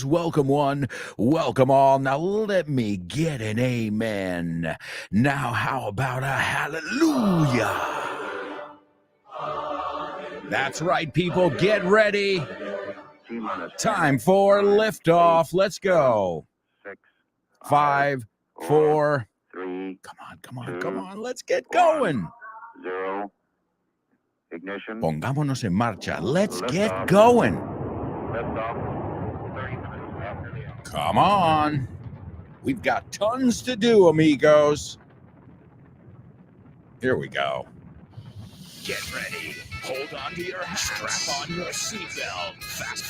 Welcome one, welcome all. Now let me get an amen. Now how about a hallelujah? That's right, people, get ready. Time for liftoff. Let's go. 5, 4, 3. Come on. Let's get going. 0. Ignition. Pongámonos en marcha. Let's get going. Liftoff. 30 minutes after the hour. Come on. We've got tons to do, amigos. Here we go. Get ready. Hold on to your hats. Strap on your seatbelt. Fast.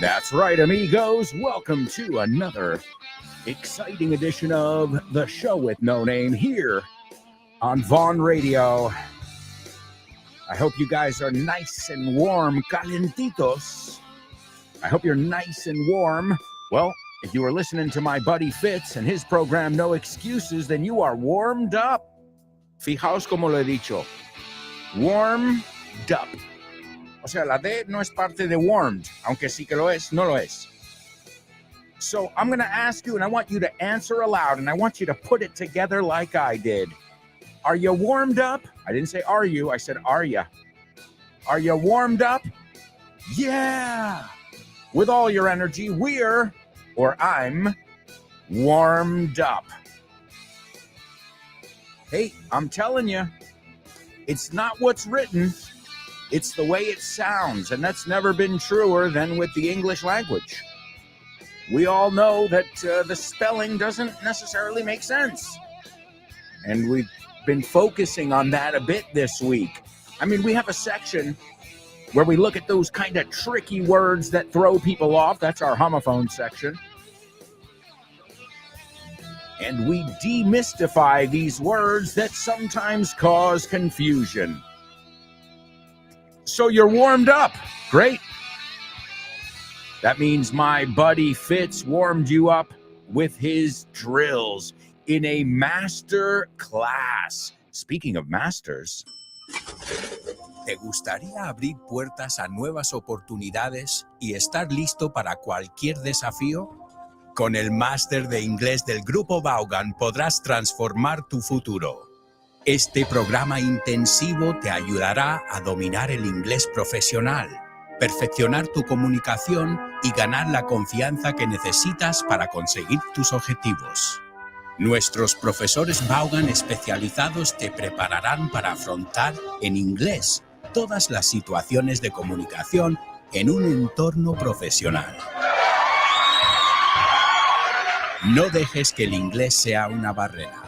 That's right, amigos. Welcome to another exciting edition of The Show with No Name here on Vaughn Radio. I hope you guys are nice and warm, calentitos. I hope you're nice and warm. Well, if you were listening to my buddy Fitz and his program No Excuses, then you are warmed up. Fijaos como lo he dicho. Warmed up. O sea, la D no es parte de warmed, aunque sí que lo es, no lo es. So I'm going to ask you, and I want you to answer aloud, and I want you to put it together like I did. Are you warmed up? I didn't say are you, I said are ya. Are you warmed up? Yeah! With all your energy, we're, or I'm, warmed up. Hey, I'm telling you, it's not what's written. It's the way it sounds, and that's never been truer than with the English language. We all know that the spelling doesn't necessarily make sense. And we've been focusing on that a bit this week. I mean, we have a section where we look at those kind of tricky words that throw people off. That's our homophone section. And we demystify these words that sometimes cause confusion. So you're warmed up. Great. That means my buddy Fitz warmed you up with his drills in a master class. Speaking of masters. ¿Te gustaría abrir puertas a nuevas oportunidades y estar listo para cualquier desafío? Con el máster de inglés del Grupo Vaughan podrás transformar tu futuro. Este programa intensivo te ayudará a dominar el inglés profesional, perfeccionar tu comunicación y ganar la confianza que necesitas para conseguir tus objetivos. Nuestros profesores Vaughan especializados te prepararán para afrontar en inglés todas las situaciones de comunicación en un entorno profesional. No dejes que el inglés sea una barrera.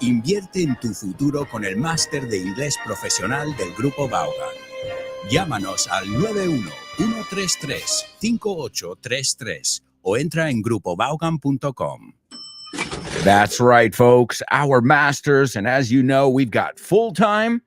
Invierte en tu futuro con el máster de inglés profesional del Grupo Vaughan. Llámanos al 91-133-5833 o entra en grupovaughan.com. That's right, folks. Our masters, and as you know, we've got full-time,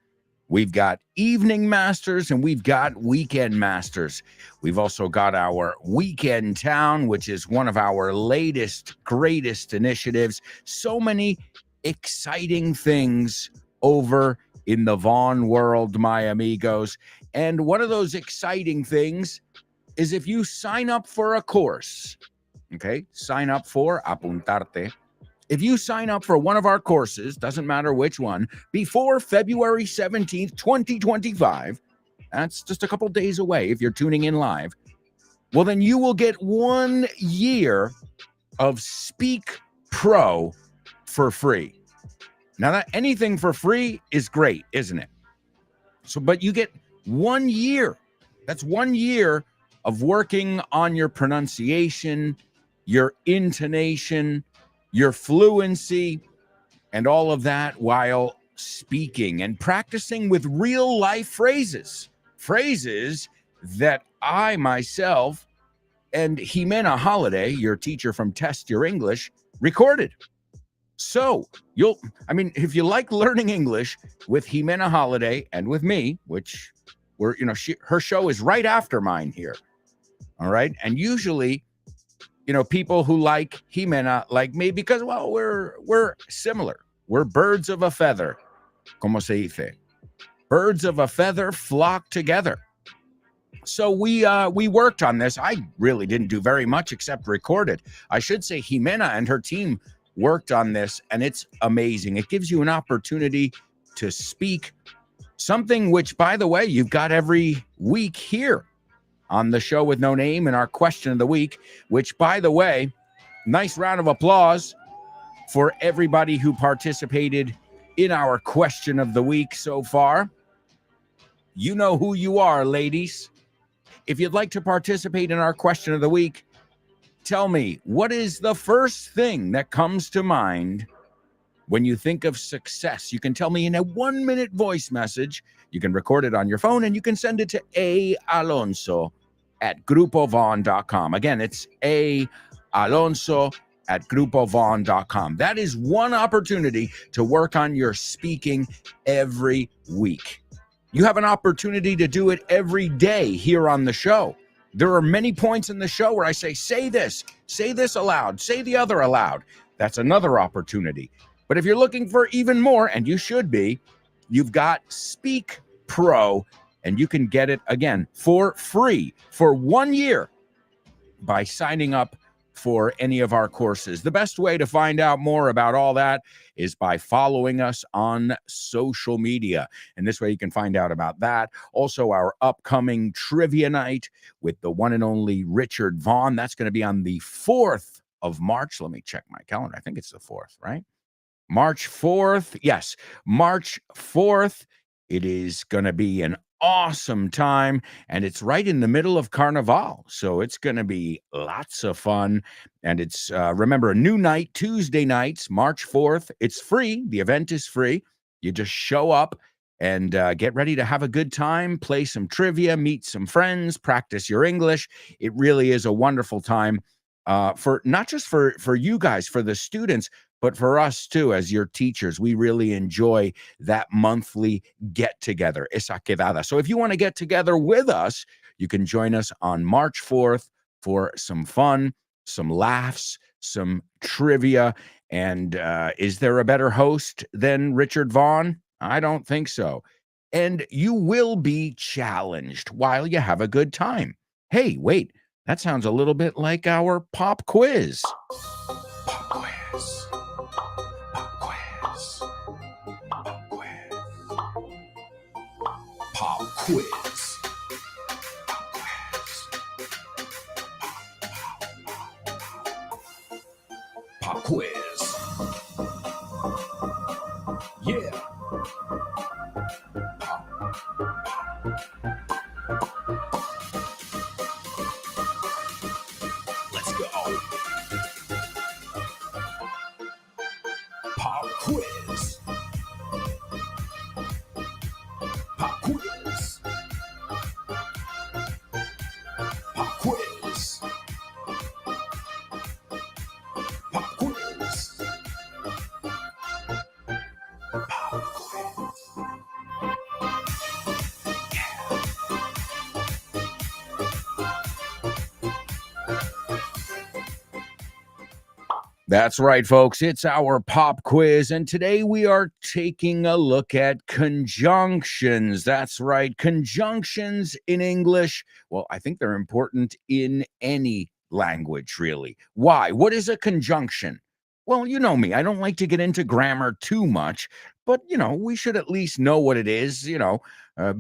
we've got evening masters, and we've got weekend masters. We've also got our Weekend Town, which is one of our latest, greatest initiatives. So many exciting things over in the Vaughn world, my amigos. And one of those exciting things is if you sign up for a course, okay? Sign up for apuntarte. If you sign up for one of our courses, doesn't matter which one, before February 17th, 2025, that's just a couple days away if you're tuning in live, well, then you will get 1 year of Speak Pro for free. Now, that anything for free is great, isn't it? So, but you get 1 year. That's 1 year of working on your pronunciation, your intonation, your fluency, and all of that while speaking and practicing with real life phrases that I myself and Jimena Holiday, your teacher from Test Your English, recorded. So if you like learning English with Jimena Holiday and with me, which her show is right after mine here. All right. And usually, people who like Jimena like me because, well, we're similar. We're birds of a feather. Como se dice? Birds of a feather flock together. So we worked on this. I really didn't do very much except record it. I should say Jimena and her team worked on this, and it's amazing. It gives you an opportunity to speak something which, by the way, you've got every week here on the show with no name in our question of the week, which, by the way, nice round of applause for everybody who participated in our question of the week so far. You know who you are, ladies. If you'd like to participate in our question of the week, tell me, what is the first thing that comes to mind when you think of success? You can tell me in a 1-minute voice message. You can record it on your phone and you can send it to aalonso@grupovon.com. Again, it's aalonso@grupovon.com. That is one opportunity to work on your speaking every week. You have an opportunity to do it every day here on the show. There are many points in the show where I say this aloud, say the other aloud. That's another opportunity. But if you're looking for even more, and you should be, you've got Speak Pro, and you can get it, again, for free for 1 year by signing up for any of our courses. The best way to find out more about all that is by following us on social media. And this way you can find out about that. Also, our upcoming trivia night with the one and only Richard Vaughn. That's going to be on the 4th of March. Let me check my calendar. I think it's the 4th, right? March 4th. Yes, March 4th. It is going to be an awesome time, and it's right in the middle of Carnival, so it's going to be lots of fun. And it's remember, a new night, Tuesday nights, March 4th. It's free. The event is free. You just show up and get ready to have a good time, play some trivia, meet some friends, practice your English. It really is a wonderful time for not just for you guys, for the students, but for us too, as your teachers. We really enjoy that monthly get together, esa quedada. So if you want to get together with us, you can join us on March 4th for some fun, some laughs, some trivia. And is there a better host than Richard Vaughn? I don't think so. And you will be challenged while you have a good time. Hey, wait, that sounds a little bit like our pop quiz. Pop quiz. Pop quiz. Pop quiz. Yeah. Let's go. Pop quiz. Pop quiz. Pop quiz. Pop quiz. Pop quiz. That's right, folks. It's our pop quiz, and today we are taking a look at conjunctions. That's right, conjunctions in English. Well, I think they're important in any language, really. Why? What is a conjunction? Well, you know me. I don't like to get into grammar too much, but, we should at least know what it is,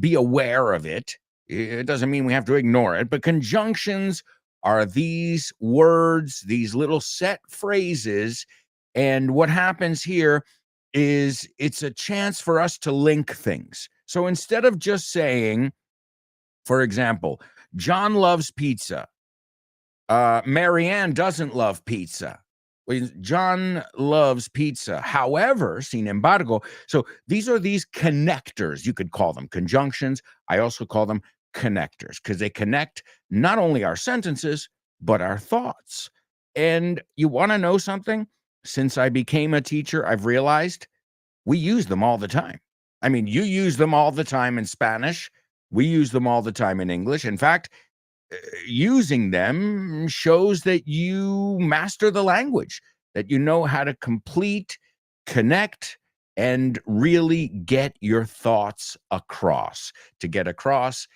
be aware of it. It doesn't mean we have to ignore it, but conjunctions are these words, these little set phrases. And what happens here is it's a chance for us to link things. So instead of just saying, for example, John loves pizza, Marianne doesn't love pizza. John loves pizza. However, sin embargo, so these are these connectors. You could call them conjunctions. I also call them connectors because they connect not only our sentences, but our thoughts. And you want to know something? Since I became a teacher, I've realized we use them all the time. I mean, you use them all the time in Spanish. We use them all the time in English. In fact, using them shows that you master the language, that you know how to complete, connect, and really get your thoughts across. To get across,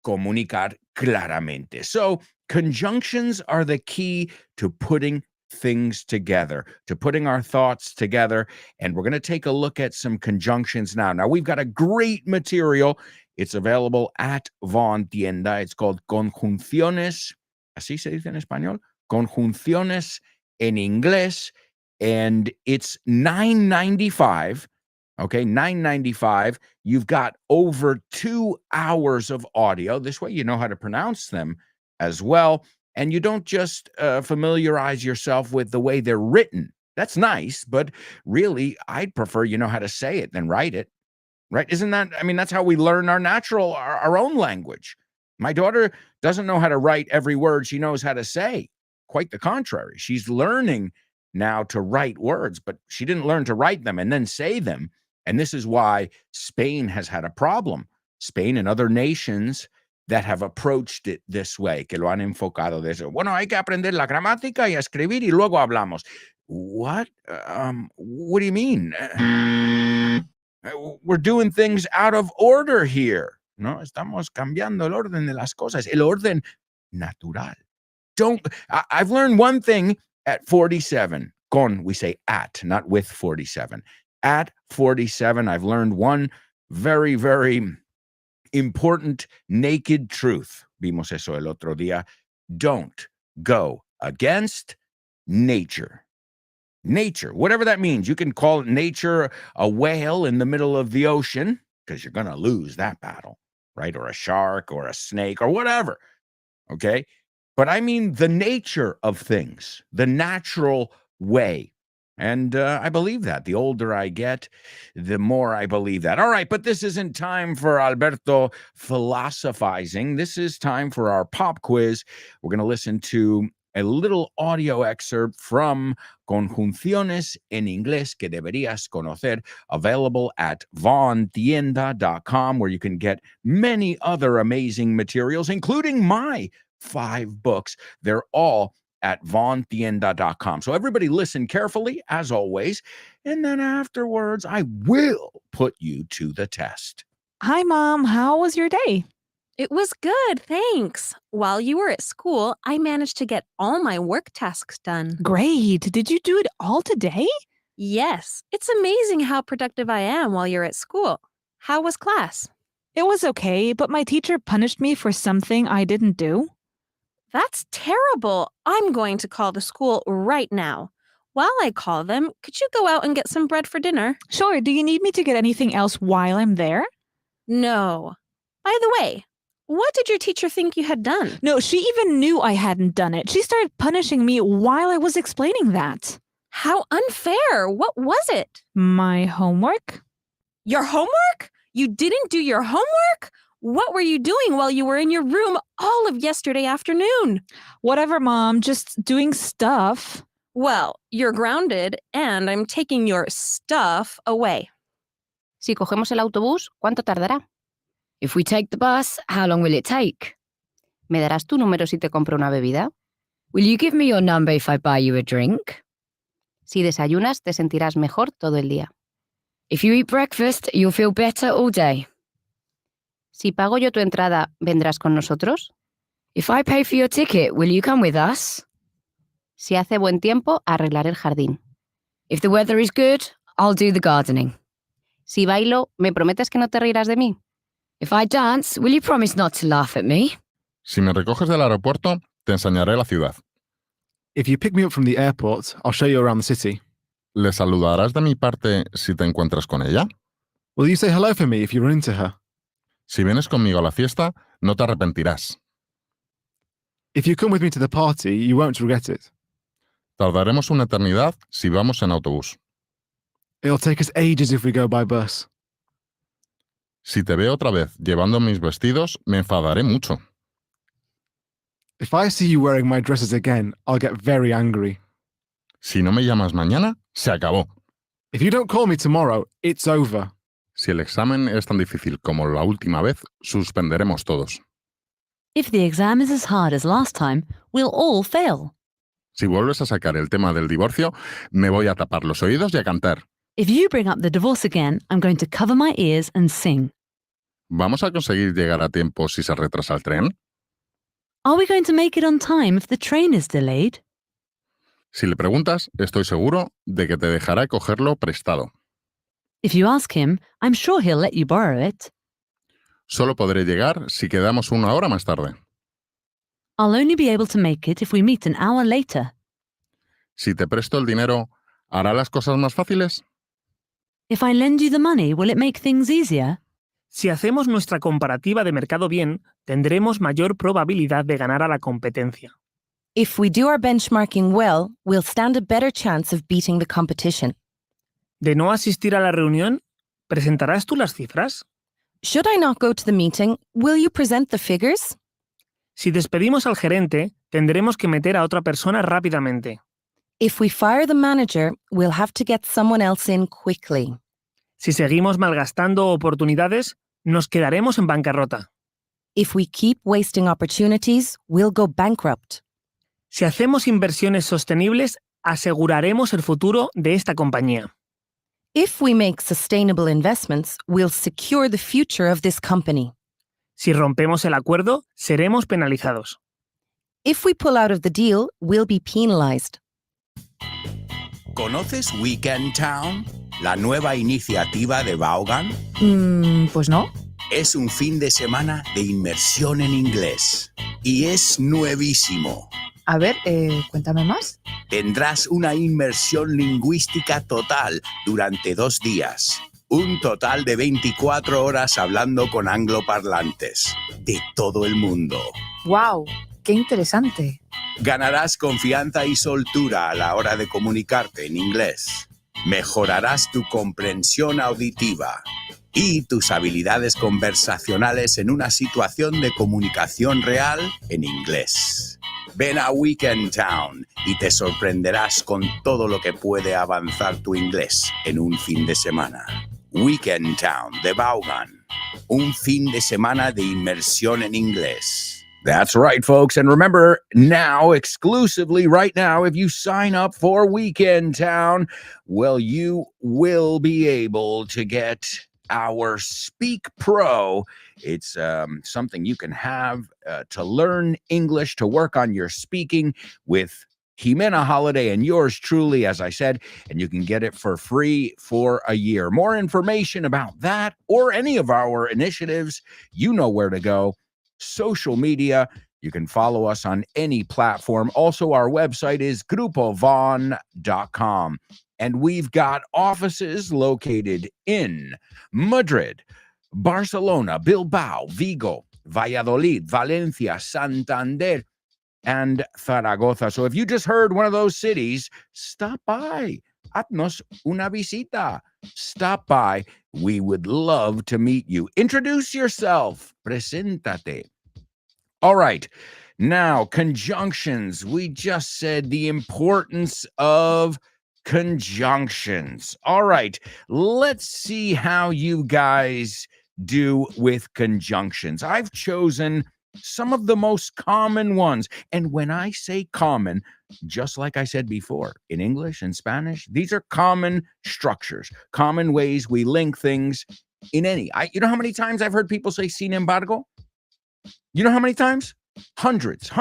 comunicar claramente. So conjunctions are the key to putting things together, to putting our thoughts together. And we're going to take a look at some conjunctions now. Now, we've got a great material. It's available at Von Tienda. It's called Conjunciones. Así se dice en español. Conjunciones en inglés. And it's $9.95. Okay, $9.95. You've got over 2 hours of audio. This way you know how to pronounce them as well. And you don't just familiarize yourself with the way they're written. That's nice, but really, I'd prefer you know how to say it than write it, right? Isn't that, I mean, that's how we learn our own language. My daughter doesn't know how to write every word she knows how to say. Quite the contrary. She's learning now to write words, but she didn't learn to write them and then say them. And this is why Spain has had a problem. Spain and other nations that have approached it this way, que lo han enfocado de eso. Bueno, hay que aprender la gramática y a escribir y luego hablamos. What? What do you mean? We're doing things out of order here. No, estamos cambiando el orden de las cosas. El orden natural. I've learned one thing at 47. Con, we say at, not with 47. At 47, I've learned one very, very important naked truth. Vimos eso el otro día. Don't go against nature. Nature, whatever that means. You can call it nature a whale in the middle of the ocean because you're going to lose that battle, right? Or a shark or a snake or whatever, okay? But I mean the nature of things, the natural way. And I believe that. The older I get, the more I believe that. All right, but this isn't time for Alberto philosophizing. This is time for our pop quiz. We're going to listen to a little audio excerpt from Conjunciones en Inglés que deberías conocer, available at vontienda.com, where you can get many other amazing materials, including my 5 books. They're all at vontienda.com. So everybody listen carefully, as always, and then afterwards, I will put you to the test. Hi, Mom. How was your day? It was good, thanks. While you were at school, I managed to get all my work tasks done. Great. Did you do it all today? Yes, it's amazing how productive I am while you're at school. How was class? It was okay, but my teacher punished me for something I didn't do. That's terrible. I'm going to call the school right now. While I call them, could you go out and get some bread for dinner? Sure. Do you need me to get anything else while I'm there? No. By the way, what did your teacher think you had done? No, she even knew I hadn't done it. She started punishing me while I was explaining that. How unfair. What was it? My homework? Your homework? You didn't do your homework? What were you doing while you were in your room all of yesterday afternoon? Whatever, Mom. Just doing stuff. Well, you're grounded, and I'm taking your stuff away. Si cogemos el autobús, ¿cuánto tardará? If we take the bus, how long will it take? ¿Me darás tu número si te compro una bebida? Will you give me your number if I buy you a drink? Si desayunas, te sentirás mejor todo el día. If you eat breakfast, you'll feel better all day. Si pago yo tu entrada, ¿vendrás con nosotros? If I pay for your ticket, will you come with us? Si hace buen tiempo, arreglaré el jardín. If the weather is good, I'll do the gardening. Si bailo, ¿me prometes que no te reirás de mí? If I dance, will you promise not to laugh at me? Si me recoges del aeropuerto, te enseñaré la ciudad. If you pick me up from the airport, I'll show you around the city. ¿Le saludarás de mi parte si te encuentras con ella? Will you say hello for me if you run into her? Si vienes conmigo a la fiesta, no te arrepentirás. If you come with me to the party, you won't regret it. Tardaremos una eternidad si vamos en autobús. It'll take us ages if we go by bus. Si te veo otra vez llevando mis vestidos, me enfadaré mucho. If I see you wearing my dresses again, I'll get very angry. Si no me llamas mañana, se acabó. If you don't call me tomorrow, it's over. Si el examen es tan difícil como la última vez, suspenderemos todos. If the exam is as hard as last time, we'll all fail. Si vuelves a sacar el tema del divorcio, me voy a tapar los oídos y a cantar. If you bring up the divorce again, I'm going to cover my ears and sing. ¿Vamos a conseguir llegar a tiempo si se retrasa el tren? Are we going to make it on time if the train is delayed? Si le preguntas, estoy seguro de que te dejará cogerlo prestado. If you ask him, I'm sure he'll let you borrow it. Solo podré llegar si quedamos una hora más tarde. I'll only be able to make it if we meet an hour later. Si te presto el dinero, ¿hará las cosas más fáciles? If I lend you the money, will it make things easier? Si hacemos nuestra comparativa de mercado bien, tendremos mayor probabilidad de ganar a la competencia. If we do our benchmarking well, we'll stand a better chance of beating the competition. De no asistir a la reunión, ¿presentarás tú las cifras? Should I not go to the meeting, will you present the figures? Si despedimos al gerente, tendremos que meter a otra persona rápidamente. If we fire the manager, we'll have to get someone else in quickly. Si seguimos malgastando oportunidades, nos quedaremos en bancarrota. If we keep wasting opportunities, we'll go bankrupt. Si hacemos inversiones sostenibles, aseguraremos el futuro de esta compañía. If we make sustainable investments, we'll secure the future of this company. Si rompemos el acuerdo, seremos penalizados. If we pull out of the deal, we'll be penalized. ¿Conoces Weekend Town? La nueva iniciativa de Vaughan. Pues no. Es un fin de semana de inmersión en inglés. Y es nuevísimo. A ver, cuéntame más. Tendrás una inmersión lingüística total durante 2 días. Un total de 24 horas hablando con angloparlantes de todo el mundo. ¡Wow! ¡Qué interesante! Ganarás confianza y soltura a la hora de comunicarte en inglés. Mejorarás tu comprensión auditiva y tus habilidades conversacionales en una situación de comunicación real en inglés. Ven a Weekend Town y te sorprenderás con todo lo que puede avanzar tu inglés en un fin de semana. Weekend Town de Vaughan. Un fin de semana de inmersión en inglés. That's right, folks. And remember, now, exclusively right now, if you sign up for Weekend Town, well, you will be able to get our Speak Pro. It's something you can have to learn English, to work on your speaking with Jimena Holiday and yours truly, as I said, and you can get it for free for a year. More information about that or any of our initiatives, you know where to go. Social media, you can follow us on any platform. Also, our website is grupovon.com. And we've got offices located in Madrid, Barcelona, Bilbao, Vigo, Valladolid, Valencia, Santander, and Zaragoza. So if you just heard one of those cities, stop by. Haznos una visita. Stop by. We would love to meet you. Introduce yourself. Preséntate. All right. Now, conjunctions. We just said the importance of conjunctions. All right. Let's see how you guys do with conjunctions. I've chosen some of the most common ones. And when I say common, just like I said before, in English and Spanish, these are common structures, common ways we link things in any. You know how many times I've heard people say sin embargo? You know how many times? Hundreds,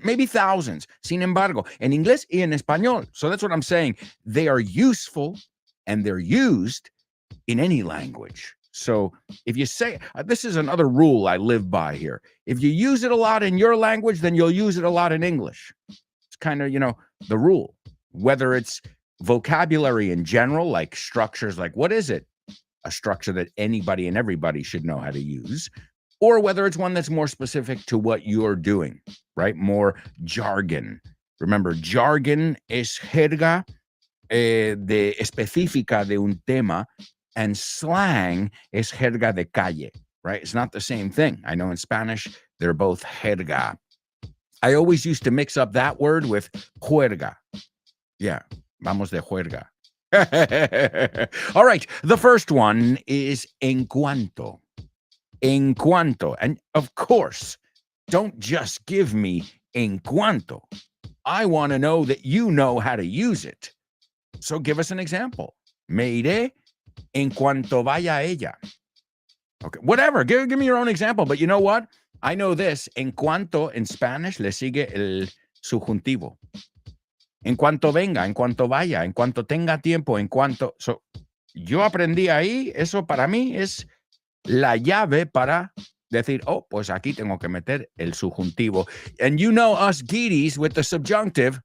maybe thousands, sin embargo, en inglés y en español. So that's what I'm saying. They are useful and they're used in any language. So if you say, this is another rule I live by here. If you use it a lot in your language, then you'll use it a lot in English. It's kind of, the rule. Whether it's vocabulary in general, like structures, like what is it? A structure that anybody and everybody should know how to use, or whether it's one that's more specific to what you're doing, right? More jargon. Remember, jargon es jerga de específica de un tema, and slang es jerga de calle, right? It's not the same thing. I know in Spanish, they're both jerga. I always used to mix up that word with juerga. Yeah, vamos de juerga. All right, the first one is en cuanto. En cuanto. And of course, don't just give me en cuanto. I want to know that you know how to use it. So give us an example. Me iré en cuanto vaya ella. Okay, whatever. Give me your own example. But you know what? I know this. En cuanto in Spanish le sigue el subjuntivo. En cuanto venga, en cuanto vaya, en cuanto tenga tiempo, en cuanto... So, yo aprendí ahí, eso para mí es la llave para decir, oh, pues aquí tengo que meter el subjuntivo. And you know us guiris with the subjunctive.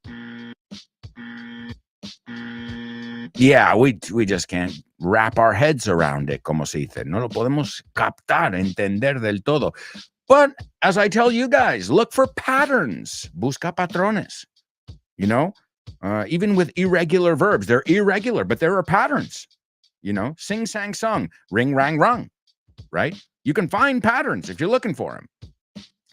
Yeah, we just can't wrap our heads around it, como se dice. No lo podemos captar, entender del todo. But as I tell you guys, look for patterns. Busca patrones. You know, even with irregular verbs, they're irregular, but there are patterns. You know, sing, sang, sung, ring, rang, rung, right? You can find patterns if you're looking for them.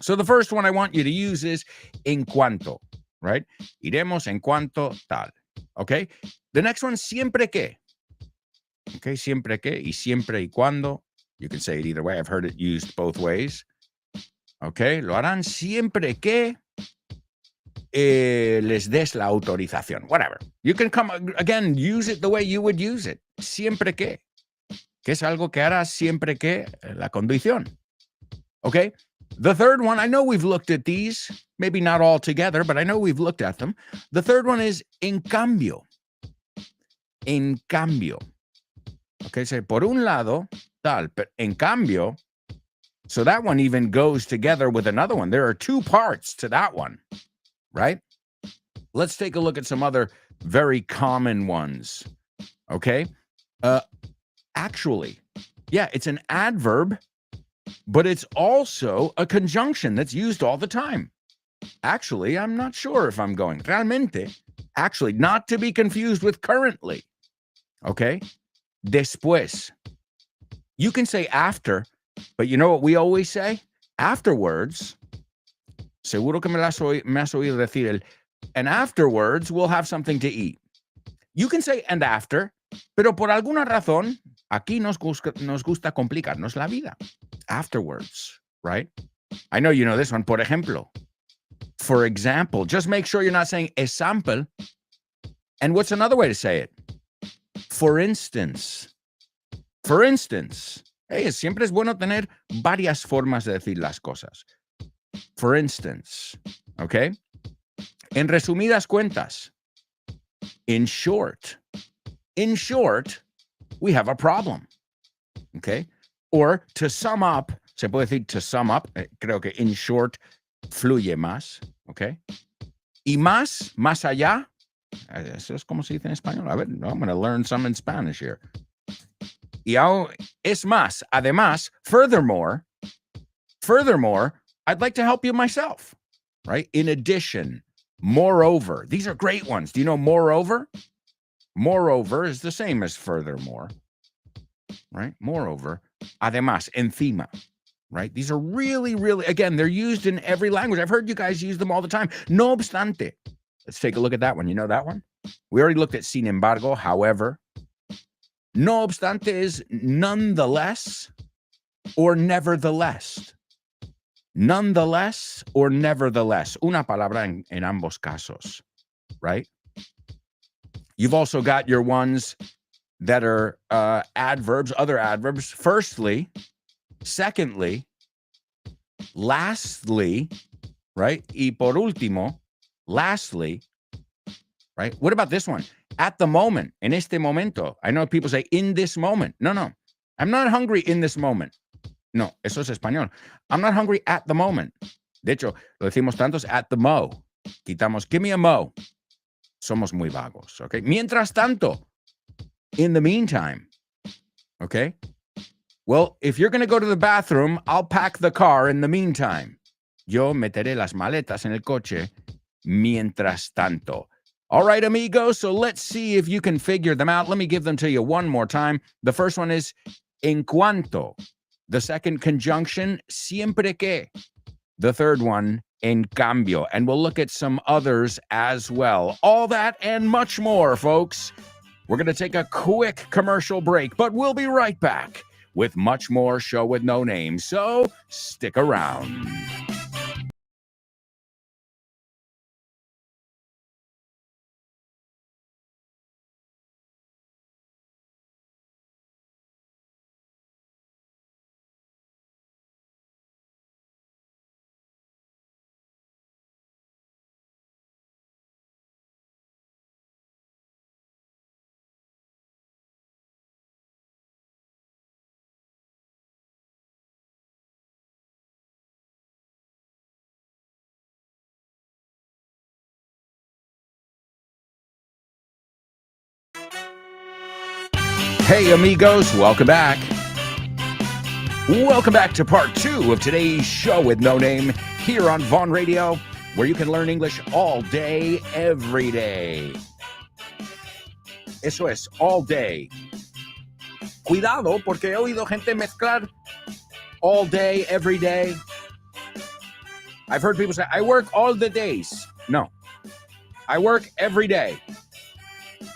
So the first one I want you to use is en cuanto, right? Iremos en cuanto tal, okay? The next one, siempre que. Okay, siempre que y siempre y cuando. You can say it either way. I've heard it used both ways. Okay, lo harán siempre que les des la autorización. Whatever. You can come, again, use it the way you would use it. Siempre que. Que es algo que harás siempre que la condición. Okay? The third one, I know we've looked at these, maybe not all together, but I know we've looked at them. The third one is en cambio. En cambio. Okay, so por un lado, tal, but en cambio, so that one even goes together with another one. There are two parts to that one, right? Let's take a look at some other very common ones, okay? Actually, yeah, it's an adverb, but it's also a conjunction that's used all the time. Actually, I'm not sure if I'm going. Realmente, actually, not to be confused with currently, okay? Después. You can say after, but you know what we always say? Afterwards, seguro que me has oído decir el, and afterwards we'll have something to eat. You can say and after, pero por alguna razón, aquí nos gusta complicarnos la vida. Afterwards, right? I know you know this one. Por ejemplo, for example, just make sure you're not saying example. And what's another way to say it? For instance. For instance. Hey, siempre es bueno tener varias formas de decir las cosas. For instance, okay? En resumidas cuentas, in short, we have a problem, okay? Or to sum up, se puede decir to sum up, creo que in short fluye más, okay? Y más allá, eso es como se dice en español. A ver, I'm going to learn some in Spanish here. Y es más, además, furthermore, I'd like to help you myself, right? In addition, moreover, these are great ones. Do you know moreover? Moreover is the same as furthermore, right? Moreover, además, encima, right? These are really, really, again, they're used in every language. I've heard you guys use them all the time. No obstante. Let's take a look at that one. You know that one? We already looked at sin embargo, however. No obstante is nonetheless or nevertheless. Nonetheless or nevertheless. Una palabra en ambos casos, right? You've also got your ones that are adverbs, other adverbs. Firstly, secondly, lastly, right? Y por último, lastly, right? What about this one? At the moment, en este momento. I know people say in this moment. No. I'm not hungry in this moment. No, eso es español. I'm not hungry at the moment. De hecho, lo decimos tantos at the mo. Quitamos, give me a mo. Somos muy vagos, okay? Mientras tanto, in the meantime, okay? Well, if you're going to go to the bathroom, I'll pack the car in the meantime. Yo meteré las maletas en el coche mientras tanto. All right, amigos, so let's see if you can figure them out. Let me give them to you one more time. The first one is en cuanto. The second conjunction, siempre que. The third one, en cambio. And we'll look at some others as well. All that and much more, folks. We're going to take a quick commercial break, but we'll be right back with much more Show with No Name. So stick around. Hey, amigos, welcome back. Welcome back to part 2 of today's Show with No Name here on Vaughn Radio, where you can learn English all day, every day. Eso es, all day. Cuidado, porque he oído gente mezclar all day, every day. I've heard people say, I work all the days. No, I work every day.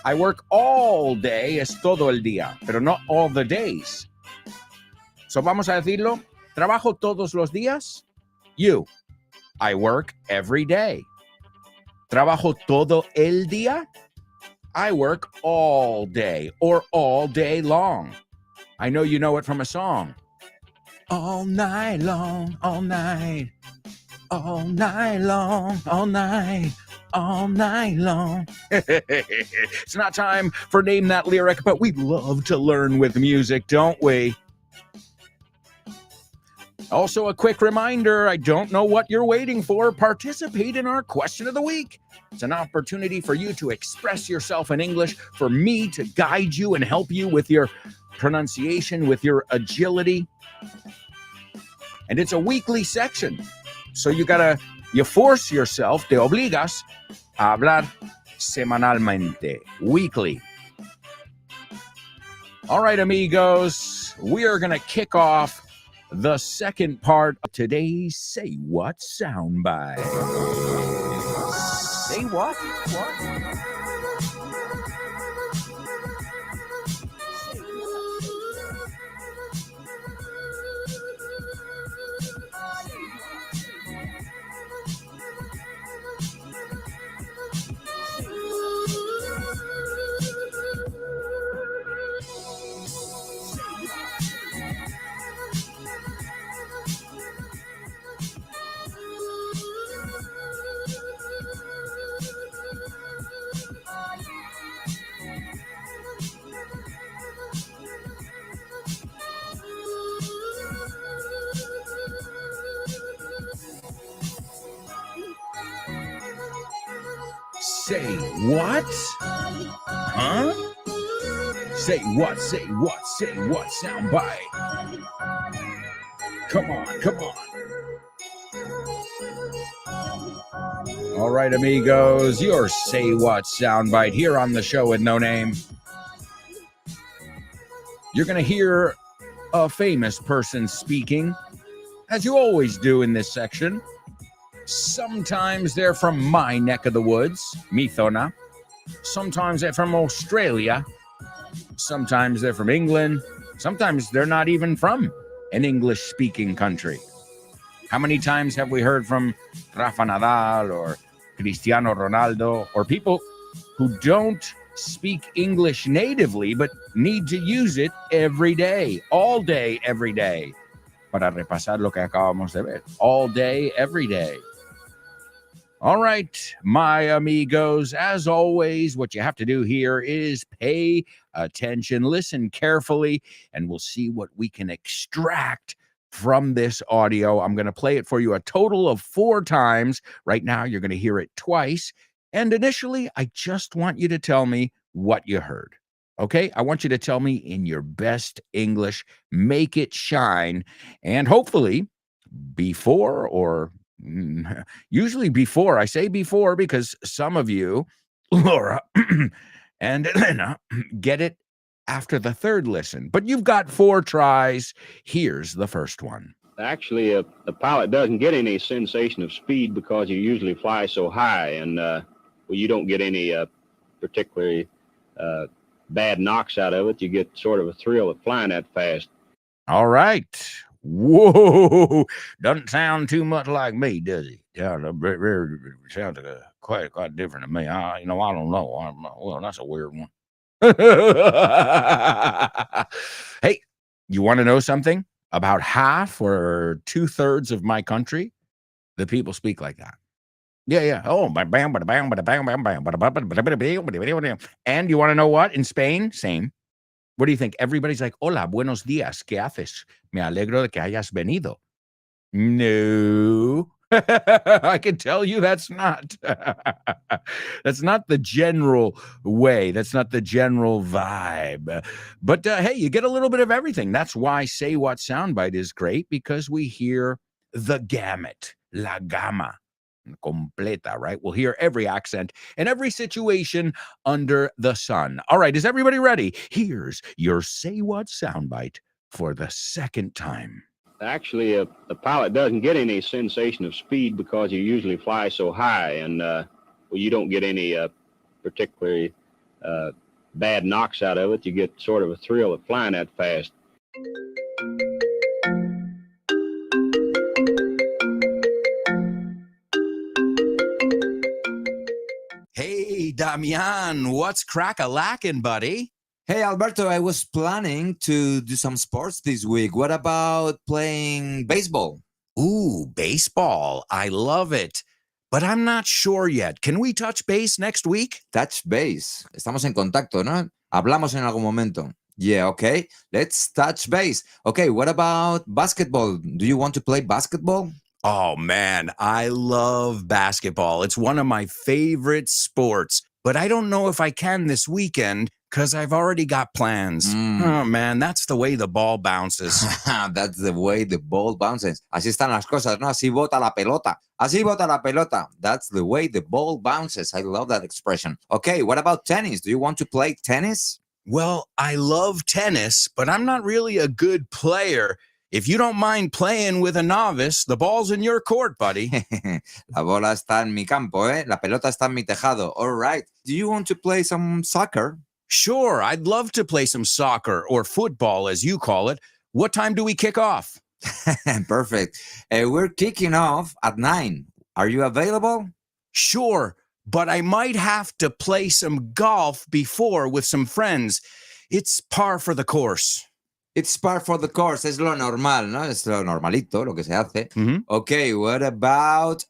I work all day, es todo el día, pero no all the days. So vamos a decirlo, trabajo todos los días. You, I work every day. Trabajo todo el día. I work all day or all day long. I know you know it from a song. All night long, all night. All night long, all night. All night long. It's not time for Name That Lyric, but we love to learn with music, don't we? Also, a quick reminder, I don't know what you're waiting for. Participate in our question of the week. It's an opportunity for you to express yourself in English, for me to guide you and help you with your pronunciation, with your agility. And it's a weekly section. So you force yourself, te obligas a hablar semanalmente, weekly. All right, amigos, we are going to kick off the second part of today's Say What soundbite. Say what? What? Say what? Huh? Say what, say what, say what, soundbite. Come on, come on. All right, amigos, your Say What soundbite here on the Show with No Name. You're going to hear a famous person speaking, as you always do in this section. Sometimes they're from my neck of the woods, mi zona. Sometimes they're from Australia. Sometimes they're from England. Sometimes they're not even from an English-speaking country. How many times have we heard from Rafa Nadal or Cristiano Ronaldo or people who don't speak English natively but need to use it every day, all day, every day? Para repasar lo que acabamos de ver. All day, every day. All right, my amigos, as always, what you have to do here is pay attention, listen carefully, and we'll see what we can extract from this audio. I'm going to play it for you a total of 4 times. Right now, you're going to hear it twice, And initially, I just want you to tell me what you heard. Okay? I want you to tell me in your best English, make it shine, and hopefully before or usually before. I say before because some of you, Laura and Elena, get it after the third listen. But you've got 4 tries. Here's the first one. Actually, the pilot doesn't get any sensation of speed because you usually fly so high, and you don't get any particularly bad knocks out of it. You get sort of a thrill of flying that fast. All right. Whoa. Doesn't sound too much like me, does it? Yeah, sounds quite different to me. I don't know. Well, that's a weird one. Hey, you want to know something? About half or 2/3 of my country, the people speak like that. Yeah. Oh, bam, bam, bam, bam, bam, bam, bam, bam. And you want to know what? In Spain, same. What do you think? Everybody's like, hola, buenos días, ¿qué haces? Me alegro de que hayas venido. No. I can tell you that's not. That's not the general way. That's not the general vibe. But hey, you get a little bit of everything. That's why Say What Soundbite is great, because we hear the gamut, la gama completa, right? We'll hear every accent and every situation under the sun. All right, is everybody ready? Here's your Say What Soundbite for the second time. Actually, the pilot doesn't get any sensation of speed because you usually fly so high, and you don't get any particularly bad knocks out of it. You get sort of a thrill of flying that fast. Hey, Damian, what's crack-a-lackin', buddy? Hey, Alberto, I was planning to do some sports this week. What about playing baseball? Ooh, baseball. I love it. But I'm not sure yet. Can we touch base next week? Touch base. Estamos en contacto, ¿no? Hablamos en algún momento. Yeah, okay. Let's touch base. Okay, what about basketball? Do you want to play basketball? Oh, man, I love basketball. It's one of my favorite sports. But I don't know if I can this weekend because I've already got plans. Oh, man, that's the way the ball bounces. That's the way the ball bounces. Así están las cosas, ¿no? Así bota la pelota. Así bota la pelota. That's the way the ball bounces. I love that expression. Okay, what about tennis? Do you want to play tennis? Well, I love tennis, but I'm not really a good player. If you don't mind playing with a novice, the ball's in your court, buddy. La bola está en mi campo, ¿eh? La pelota está en mi tejado. All right. Do you want to play some soccer? Sure, I'd love to play some soccer or football, as you call it. What time do we kick off? Perfect. We're kicking off at 9. Are you available? Sure, but I might have to play some golf before with some friends. It's par for the course. It's par for the course. Es lo normal, ¿no? Es lo normalito, lo que se hace. Okay, what about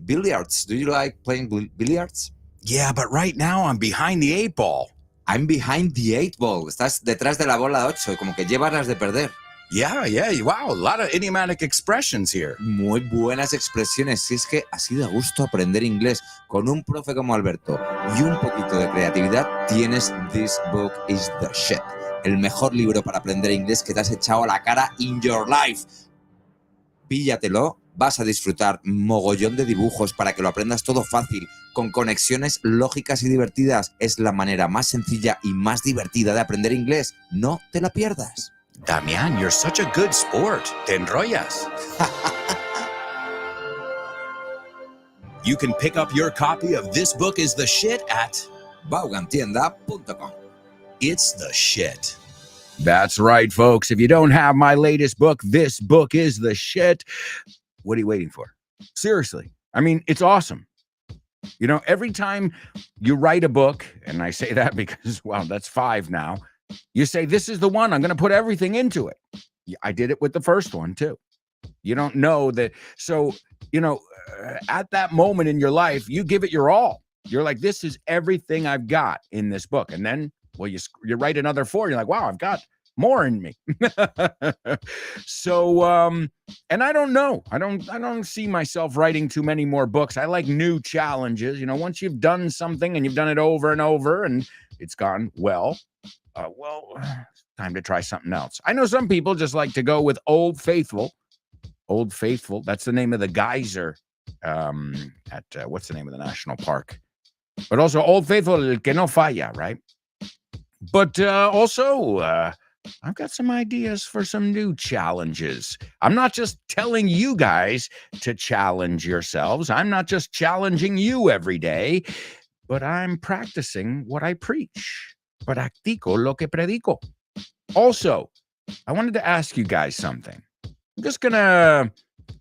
billiards? Do you like playing billiards? Yeah, but right now I'm behind the 8 ball. I'm behind the 8 ball. Estás detrás de la bola 8, como que llevas las de perder. Yeah. Wow, a lot of idiomatic expressions here. Muy buenas expresiones. Si es que así da gusto aprender inglés con un profe como Alberto y un poquito de creatividad, tienes This Book is the Shit. El mejor libro para aprender inglés que te has echado a la cara in your life. Píllatelo, vas a disfrutar mogollón de dibujos para que lo aprendas todo fácil, con conexiones lógicas y divertidas. Es la manera más sencilla y más divertida de aprender inglés. No te la pierdas. Damian, you're such a good sport. Te enrollas. You can pick up your copy of This Book is the Shit at vaughantienda.com. It's the shit. That's right, folks. If you don't have my latest book, This Book is the Shit, what are you waiting for? Seriously. I mean, it's awesome. You know, every time you write a book, and I say that because, well, that's 5 now, you say, this is the one, I'm going to put everything into it. I did it with the first one, too. You don't know that. So, at that moment in your life, you give it your all. You're like, this is everything I've got in this book. And then, well, you write another 4. You're like, wow, I've got more in me. So, and I don't know. I don't see myself writing too many more books. I like new challenges. You know, once you've done something and you've done it over and over and it's gone well, time to try something else. I know some people just like to go with Old Faithful. Old Faithful, that's the name of the geyser at what's the name of the national park? But also Old Faithful, el que no falla, right? But also, I've got some ideas for some new challenges. I'm not just telling you guys to challenge yourselves. I'm not just challenging you every day, but I'm practicing what I preach. Practico lo que predico. Also, I wanted to ask you guys something. I'm just going to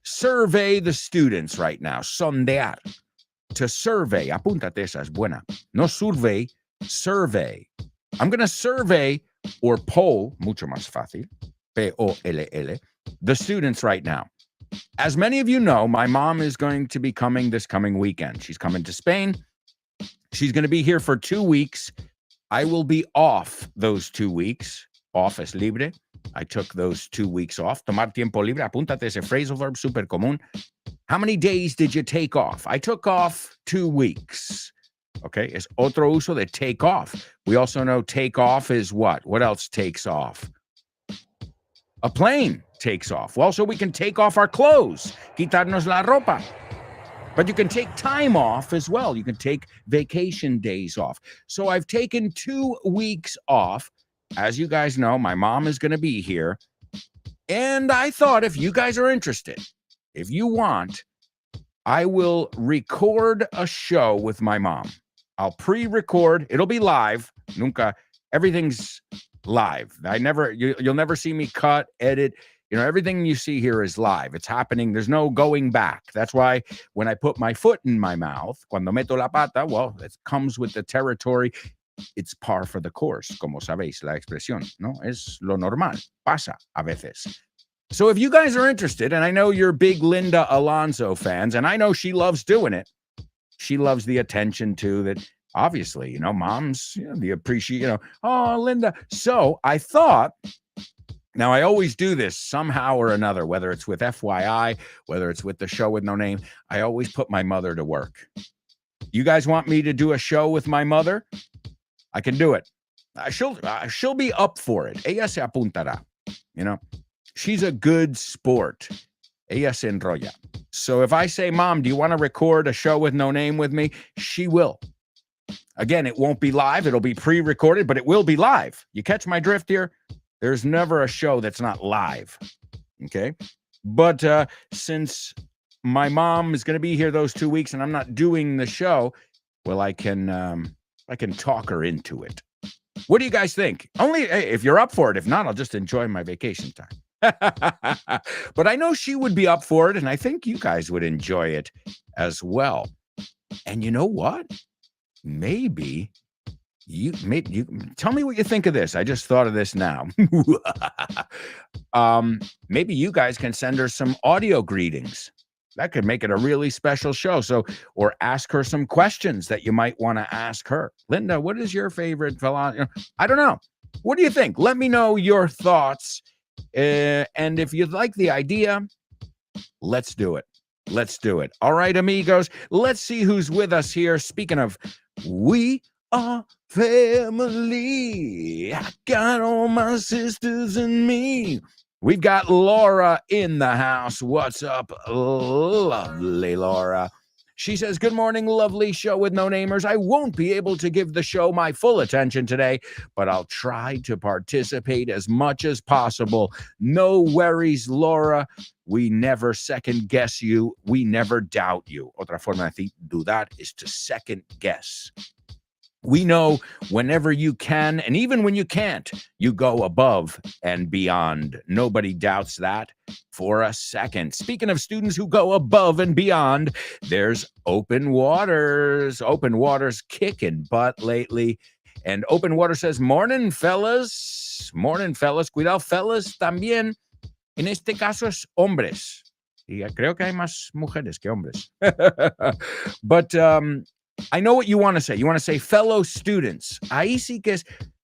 survey the students right now. Sondear. To survey. Apúntate, esa es buena. No survey, survey. I'm going to survey or poll, mucho más fácil, P-O-L-L, the students right now. As many of you know, my mom is going to be coming this coming weekend. She's coming to Spain. She's going to be here for 2 weeks. I will be off those 2 weeks. Off es libre. I took those 2 weeks off. Tomar tiempo libre. Apúntate ese phrasal verb super común. How many days did you take off? I took off 2 weeks. Okay, es otro uso de take off. We also know take off is what? What else takes off? A plane takes off. Well, so we can take off our clothes. Quitarnos la ropa. But you can take time off as well. You can take vacation days off. So I've taken 2 weeks off. As you guys know, my mom is going to be here. And I thought if you guys are interested, if you want, I will record a show with my mom. I'll pre-record. It'll be live. Nunca. Everything's live. You'll never see me cut, edit. You know, everything you see here is live. It's happening. There's no going back. That's why when I put my foot in my mouth, cuando meto la pata, well, it comes with the territory. It's par for the course, como sabéis la expresión, ¿no? Es lo normal. Pasa a veces. So if you guys are interested, and I know you're big Linda Alonso fans, and I know she loves doing it. She loves the attention too, that obviously, you know, moms, you know, the appreciate, you know, oh, Linda. So I thought, now I always do this somehow or another, whether it's with FYI, whether it's with the show with no name, I always put my mother to work. You guys want me to do a show with my mother? I can do it. She'll be up for it. Ella se apuntará, you know. She's a good sport. Ella se enrolla. So if I say, Mom, do you want to record a show with no name with me? She will. Again, it won't be live. It'll be pre-recorded, but it will be live. You catch my drift here? There's never a show that's not live. Okay? But since my mom is going to be here those 2 weeks and I'm not doing the show, well, I can talk her into it. What do you guys think? Only if you're up for it. If not, I'll just enjoy my vacation time. But I know she would be up for it, and I think you guys would enjoy it as well. And you know what? Maybe you tell me what you think of this. I just thought of this now. Maybe you guys can send her some audio greetings. That could make it a really special show. So, or ask her some questions that you might want to ask her. Linda, what is your favorite philosophy? I don't know. What do you think? Let me know your thoughts. And if you like the idea, let's do it. Let's do it. All right, amigos, let's see who's with us here. Speaking of, we are family. I got all my sisters and me. We've got Laura in the house. What's up, lovely Laura? She says, good morning, lovely show with no namers. I won't be able to give the show my full attention today, but I'll try to participate as much as possible. No worries, Laura. We never second guess you. We never doubt you. Otra forma de decir dudar is to second guess. We know whenever you can, and even when you can't, you go above and beyond. Nobody doubts that for a second. Speaking of students who go above and beyond, there's Open Waters. Open Waters kicking butt lately. And Open Water says, morning, fellas. Morning, fellas. Cuidado, fellas, también. En este caso es hombres. Y creo que hay más mujeres que hombres. But, I know what you want to say. You want to say fellow students. Ahí sí que es,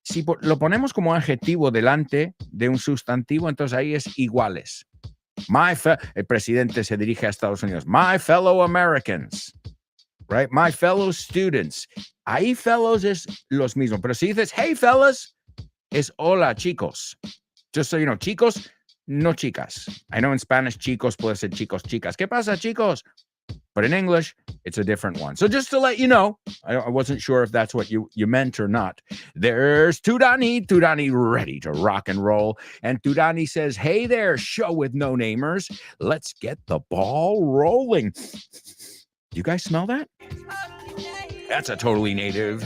Si lo ponemos como adjetivo delante de un sustantivo, entonces ahí es iguales. El presidente se dirige a Estados Unidos. My fellow Americans, right? My fellow students. Ahí fellows es los mismos. Pero si dices, hey fellas, es hola chicos. Just so you know, chicos, no chicas. I know in Spanish, chicos puede ser chicos, chicas. ¿Qué pasa, chicos? But in English, it's a different one. So just to let you know, I wasn't sure if that's what you meant or not. There's Tudani ready to rock and roll. And Tudani says, hey there, show with no-namers. Let's get the ball rolling. You guys smell that? That's a totally native.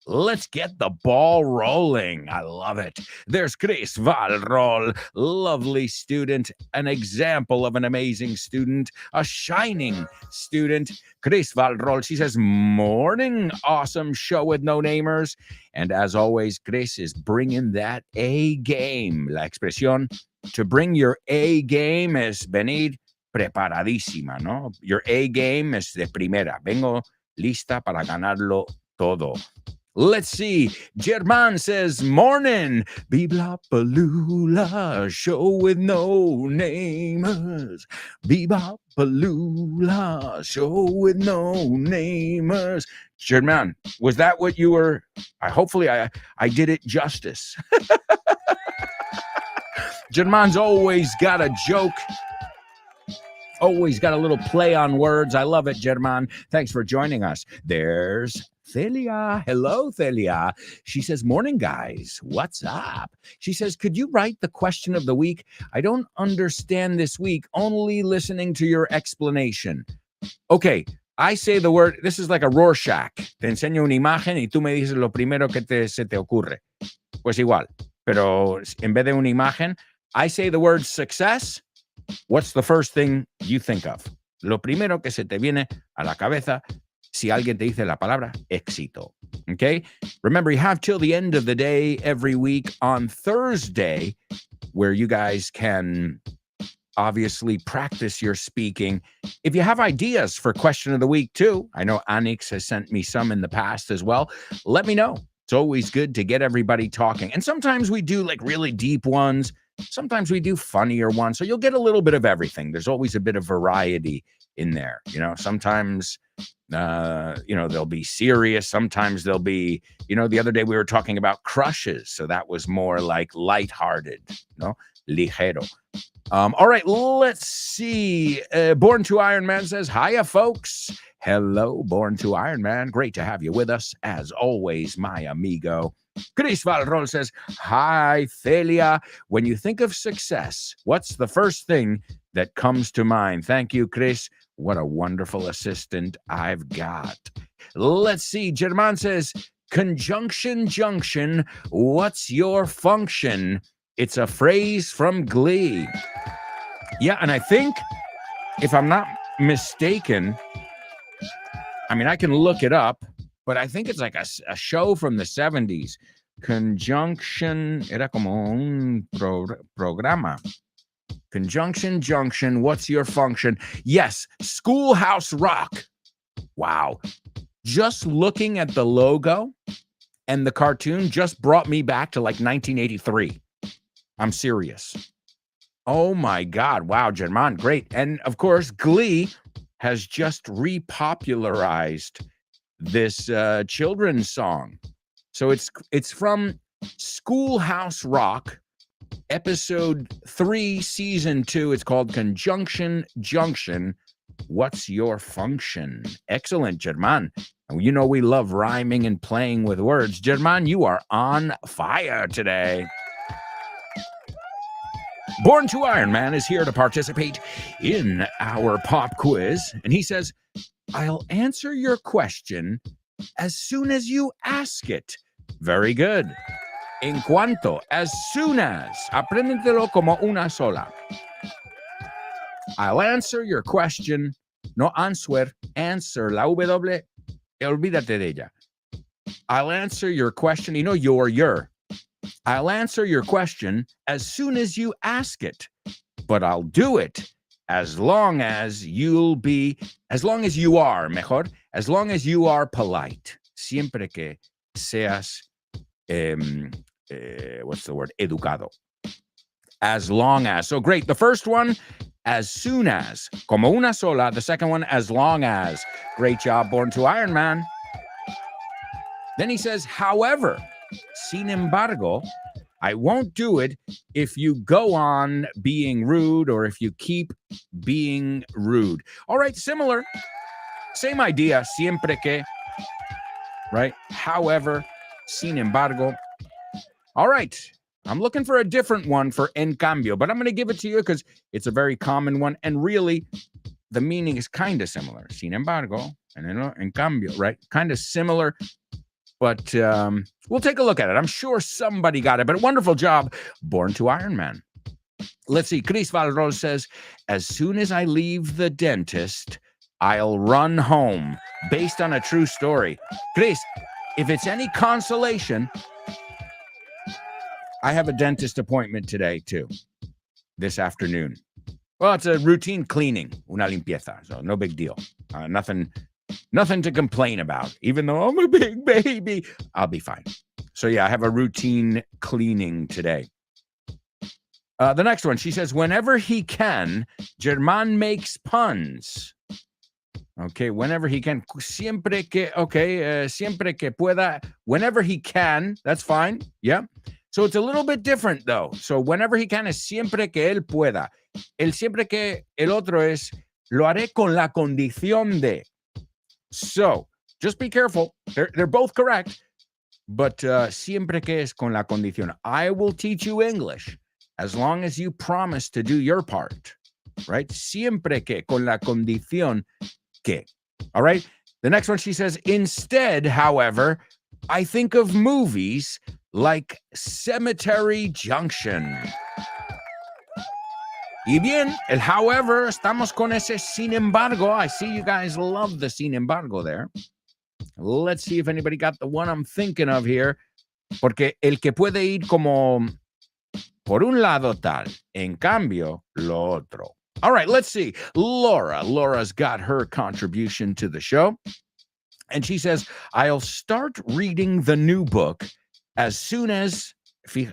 Let's get the ball rolling. I love it. There's Chris Valrol, lovely student, an example of an amazing student, a shining student. Chris Valrol, she says, morning, awesome show with no-namers. And as always, Chris is bringing that A game. La expresión to bring your A game es venir preparadísima, ¿no? Your A game es de primera. Vengo lista para ganarlo todo. Let's see. German says, morning. Bebla Balula, show with no namers. Bebop Balula, show with no namers. German, was that what you were? Hopefully I did it justice. German's always got a joke. Always got a little play on words. I love it, German. Thanks for joining us. There's Celia. Hello, Celia. She says, morning, guys. What's up? She says, could you write the question of the week? I don't understand this week, only listening to your explanation. Okay, I say the word, this is like a Rorschach. Te enseño una imagen y tú me dices lo primero que se te ocurre. Pues igual, pero en vez de una imagen, I say the word success. What's the first thing you think of? Lo primero que se te viene a la cabeza si alguien te dice la palabra éxito. Okay? Remember, you have till the end of the day every week on Thursday where you guys can obviously practice your speaking. If you have ideas for question of the week too, I know Anix has sent me some in the past as well. Let me know. It's always good to get everybody talking. And sometimes we do like really deep ones. Sometimes we do funnier ones. So you'll get a little bit of everything. There's always a bit of variety in there. You know, sometimes, they'll be serious. Sometimes they'll be, the other day we were talking about crushes. So that was more like lighthearted, ligero. All right, let's see. Born to Iron Man says, hiya, folks. Hello, Born to Iron Man. Great to have you with us, as always, my amigo. Chris Valrol says, hi, Celia. When you think of success, what's the first thing that comes to mind? Thank you, Chris. What a wonderful assistant I've got. Let's see. German says, conjunction junction, what's your function? It's a phrase from Glee. Yeah, and I think, if I'm not mistaken, I can look it up, but I think it's like a show from the 70s. Conjunction, era como un programa. Conjunction junction, what's your function? Yes, Schoolhouse Rock. Wow. Just looking at the logo and the cartoon just brought me back to like 1983. I'm serious. Oh my God. Wow, German, great. And of course, Glee has just repopularized this children's song. So it's from Schoolhouse Rock, episode 3, season 2. It's called Conjunction Junction. What's your function? Excellent, German. You know we love rhyming and playing with words. German, you are on fire today. Born to Iron Man is here to participate in our pop quiz. And he says, I'll answer your question as soon as you ask it. Very good. En cuanto, as soon as. Apréndetelo como una sola. I'll answer your question. No answer, answer. La W, olvídate de ella. I'll answer your question. Your. I'll answer your question as soon as you ask it, but I'll do it as long as you are polite. Siempre que seas what's the word? Educado. As long as. So great. The first one, as soon as. Como una sola. The second one, as long as. Great job, Born to Iron Man. Then he says, however, sin embargo, I won't do it if you go on being rude or if you keep being rude. All right, similar. Same idea. Siempre que. Right? However, sin embargo. All right. I'm looking for a different one for en cambio, but I'm going to give it to you because it's a very common one. And really, the meaning is kind of similar. Sin embargo, and en cambio, right? Kind of similar, but we'll take a look at it. I'm sure somebody got it, but wonderful job. Born to Iron Man. Let's see. Chris Valrose says, as soon as I leave the dentist, I'll run home. Based on a true story. Chris, if it's any consolation, I have a dentist appointment today, too, this afternoon. Well, it's a routine cleaning, una limpieza, so no big deal. Nothing to complain about. Even though I'm a big baby, I'll be fine. So, yeah, I have a routine cleaning today. The next one, she says, whenever he can, Germán makes puns. Okay, whenever he can. Siempre que, okay, siempre que pueda. Whenever he can, that's fine. Yeah. So it's a little bit different, though. So whenever he can es siempre que él pueda. El siempre que el otro es lo haré con la condición de. So just be careful. They're both correct. But siempre que es con la condición. I will teach you English as long as you promise to do your part. Right? Siempre que con la condición que. All right? The next one, she says, instead, however, I think of movies like Cemetery Junction. Y bien, el however, estamos con ese sin embargo. I see you guys love the sin embargo there. Let's see if anybody got the one I'm thinking of here. Porque el que puede ir como por un lado tal, en cambio, lo otro. All right, let's see. Laura's got her contribution to the show. And she says, I'll start reading the new book as soon as, si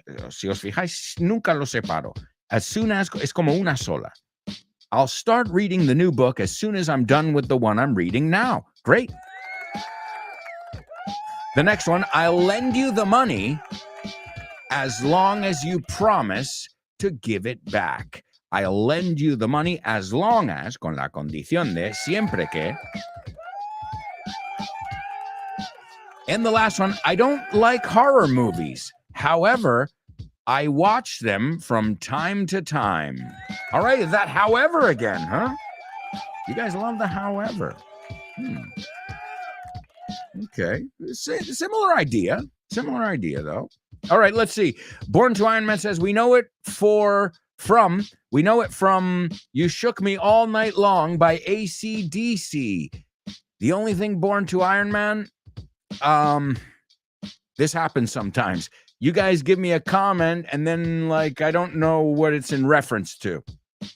os fijáis, nunca lo separo. As soon as, es como una sola. I'll start reading the new book as soon as I'm done with the one I'm reading now. Great. The next one, I'll lend you the money as long as you promise to give it back. I'll lend you the money as long as, con la condición de, siempre que. And the last one, I don't like horror movies. However, I watch them from time to time. All right, is that however again, huh? You guys love the however. Okay, similar idea. Similar idea, though. All right, let's see. Born to Iron Man says, we know it from You Shook Me All Night Long by AC/DC. The only thing Born to Iron Man, this happens sometimes. You guys give me a comment and then I don't know what it's in reference to.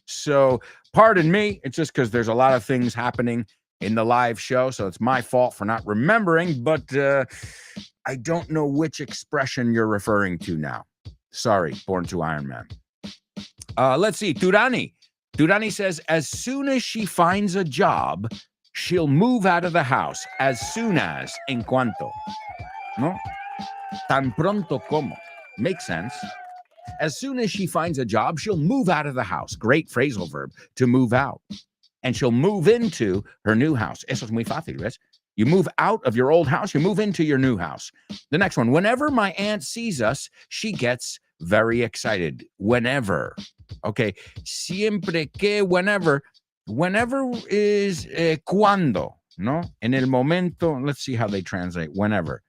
So pardon me. It's just because there's a lot of things happening in the live show. So it's my fault for not remembering, but I don't know which expression you're referring to now. Sorry, Born to Iron Man. Let's see. Turani says, as soon as she finds a job, she'll move out of the house. As soon as, en cuanto. No? Tan pronto como. Makes sense. As soon as she finds a job, she'll move out of the house. Great phrasal verb, to move out. And she'll move into her new house. Eso es muy fácil, ¿ves? You move out of your old house, you move into your new house. The next one, whenever my aunt sees us, she gets very excited. Whenever. Okay. Siempre que, whenever. Whenever is cuando, ¿no? En el momento, let's see how they translate. Whenever.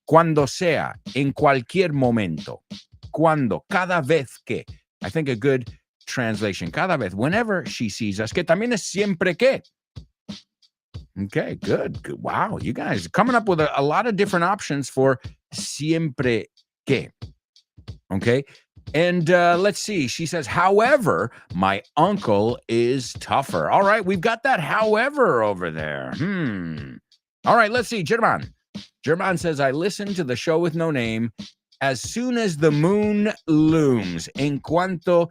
Cuando sea, en cualquier momento. Cuando, cada vez que. I think a good translation. Cada vez, whenever she sees us, que también es siempre que. Okay, good. Wow, you guys are coming up with a lot of different options for siempre que. Okay, and let's see. She says, however, my uncle is tougher. All right, we've got that however over there. All right, let's see. German says, I listen to the show with no name as soon as the moon looms. En cuanto,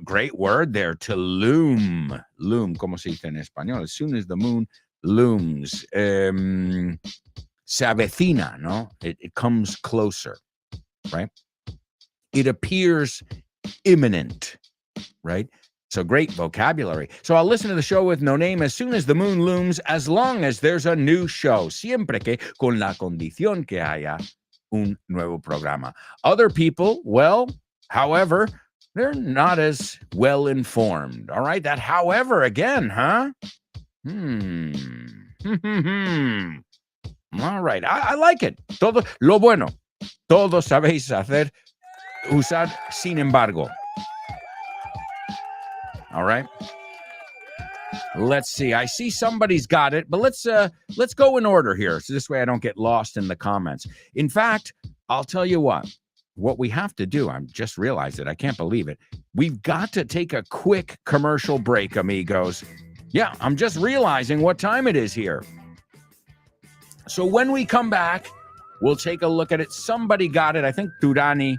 great word there, to loom. Loom, ¿cómo se dice en español? As soon as the moon looms. Se avecina, no? It comes closer, right? It appears imminent, right? So great vocabulary. So I'll listen to the show with no name as soon as the moon looms, as long as there's a new show. Siempre que, con la condición que haya un nuevo programa. Other people, well, however, they're not as well informed. All right, that however again, huh? All right, I like it. Todo lo bueno. Todos sabéis hacer, usar sin embargo. All right. Let's see. I see somebody's got it, but let's go in order here, so this way I don't get lost in the comments. In fact, I'll tell you what we have to do. I'm just realized it. I can't believe it. We've got to take a quick commercial break, amigos. Yeah, I'm just realizing what time it is here. So when we come back, we'll take a look at it. Somebody got it. I think Durani,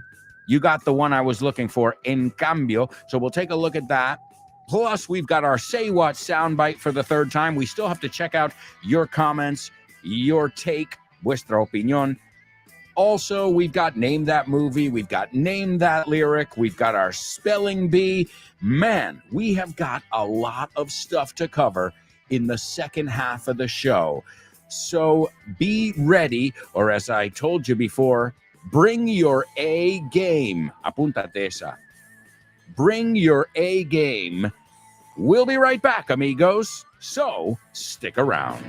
you got the one I was looking for, en cambio. So we'll take a look at that. Plus, we've got our Say What soundbite for the third time. We still have to check out your comments, your take, vuestra opinión. Also, we've got Name That Movie. We've got Name That Lyric. We've got our Spelling Bee. Man, we have got a lot of stuff to cover in the second half of the show. So be ready, or as I told you before, bring your A game. Apúntate esa. Bring your A game. We'll be right back, amigos. So stick around.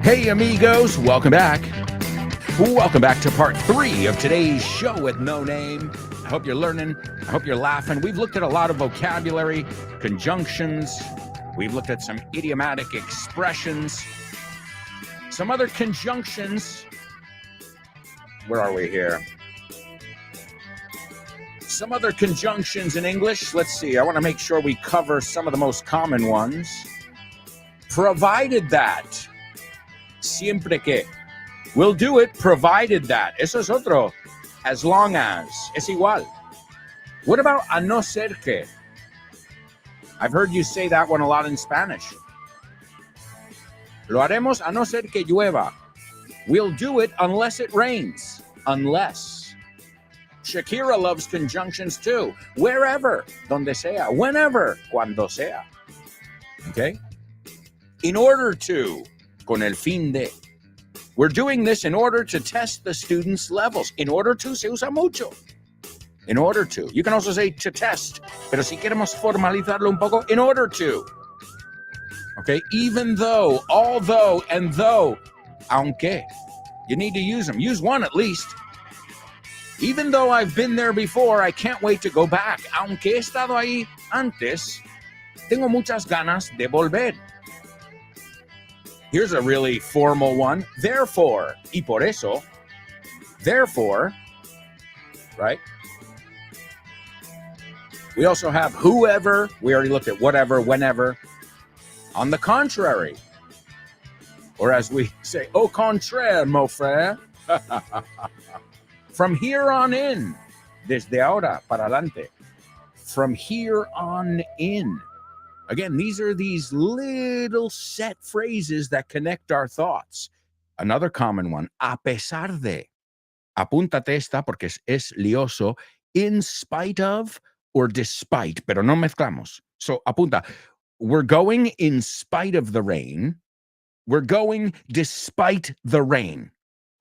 Hey, amigos, welcome back. Welcome back to part 3 of today's show with no name. I hope you're learning. I hope you're laughing. We've looked at a lot of vocabulary, conjunctions. We've looked at some idiomatic expressions, some other conjunctions. Where are we here? Some other conjunctions in English. Let's see. I want to make sure we cover some of the most common ones. Provided that. Siempre que. We'll do it provided that. Eso es otro. As long as. Es igual. What about a no ser que? I've heard you say that one a lot in Spanish. Lo haremos a no ser que llueva. We'll do it unless it rains. Unless. Shakira loves conjunctions too. Wherever. Donde sea. Whenever. Cuando sea. Okay? In order to. Con el fin de. We're doing this in order to test the students' levels. In order to se usa mucho. In order to. You can also say to test. Pero si queremos formalizarlo un poco, in order to. Okay? Even though, although, and though. Aunque. You need to use them. Use one at least. Even though I've been there before, I can't wait to go back. Aunque he estado ahí antes, tengo muchas ganas de volver. Here's a really formal one. Therefore, y por eso, therefore, right? We also have whoever. We already looked at whatever, whenever. On the contrary. Or as we say, au contraire, mon frère. From here on in. Desde ahora para adelante. From here on in. Again, these are these little set phrases that connect our thoughts. Another common one, a pesar de. Apúntate esta porque es lioso. In spite of or despite, pero no mezclamos. So, apunta. We're going in spite of the rain. We're going despite the rain.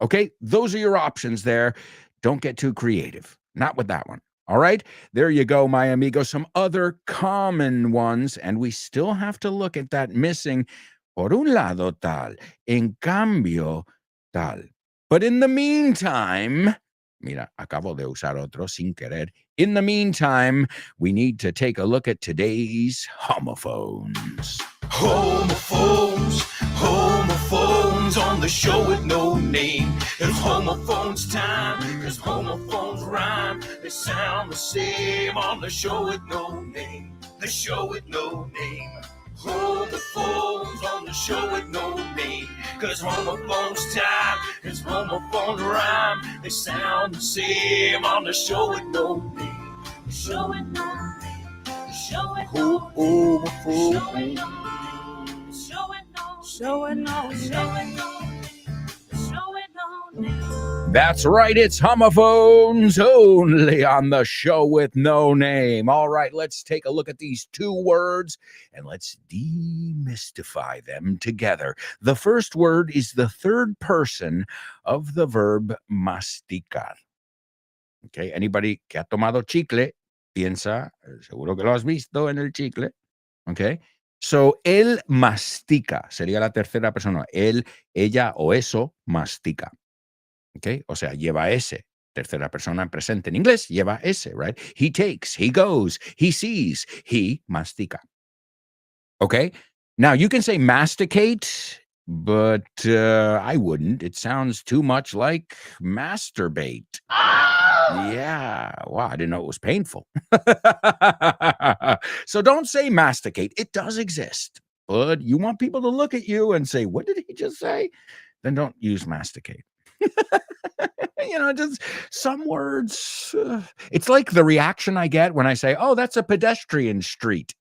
Okay, those are your options there. Don't get too creative. Not with that one. All right, there you go, my amigo. Some other common ones, and we still have to look at that missing por un lado tal, en cambio tal. But in the meantime, mira, acabo de usar otro sin querer. In the meantime, we need to take a look at today's homophones. Homophones on the show with no name. It's homophones time, cause homophones rhyme. They sound the same on the show with no name. The show with no name. Homophones on the show with no name. Cause homophones time, cause homophones rhyme. They sound the same on the show with no name. The show with no name. The show with no name. That's right, it's homophones only on the show with no name. All right, let's take a look at these two words and let's demystify them together. The first word is the third person of the verb masticar. Okay, anybody que ha tomado chicle, piensa, seguro que lo has visto en el chicle. Okay, so él mastica, sería la tercera persona. Él, ella o eso mastica. Okay, o sea, lleva ese. Tercera persona en presente. En inglés, lleva ese, right? He takes, he goes, he sees, he mastica. Okay, now you can say masticate, but I wouldn't. It sounds too much like masturbate. Yeah, wow, I didn't know it was painful. So don't say masticate. It does exist, but you want people to look at you and say, what did he just say? Then don't use masticate. Just some words. It's like the reaction I get when I say, oh, that's a pedestrian street.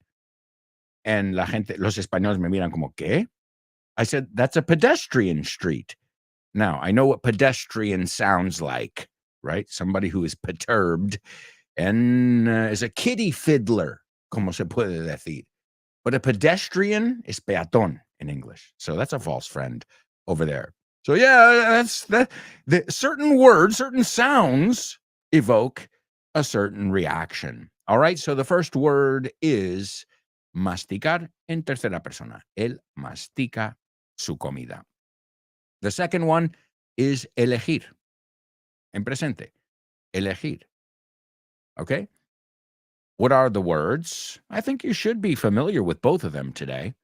And los españoles me miran como, ¿qué? I said, that's a pedestrian street. Now, I know what pedestrian sounds like, right? Somebody who is perturbed and is a kitty fiddler, como se puede decir. But a pedestrian is peatón in English. So that's a false friend over there. So yeah, that's that. The certain words, certain sounds evoke a certain reaction. All right. So the first word is masticar en tercera persona. Él mastica su comida. The second one is elegir. En presente. Elegir. Okay. What are the words? I think you should be familiar with both of them today.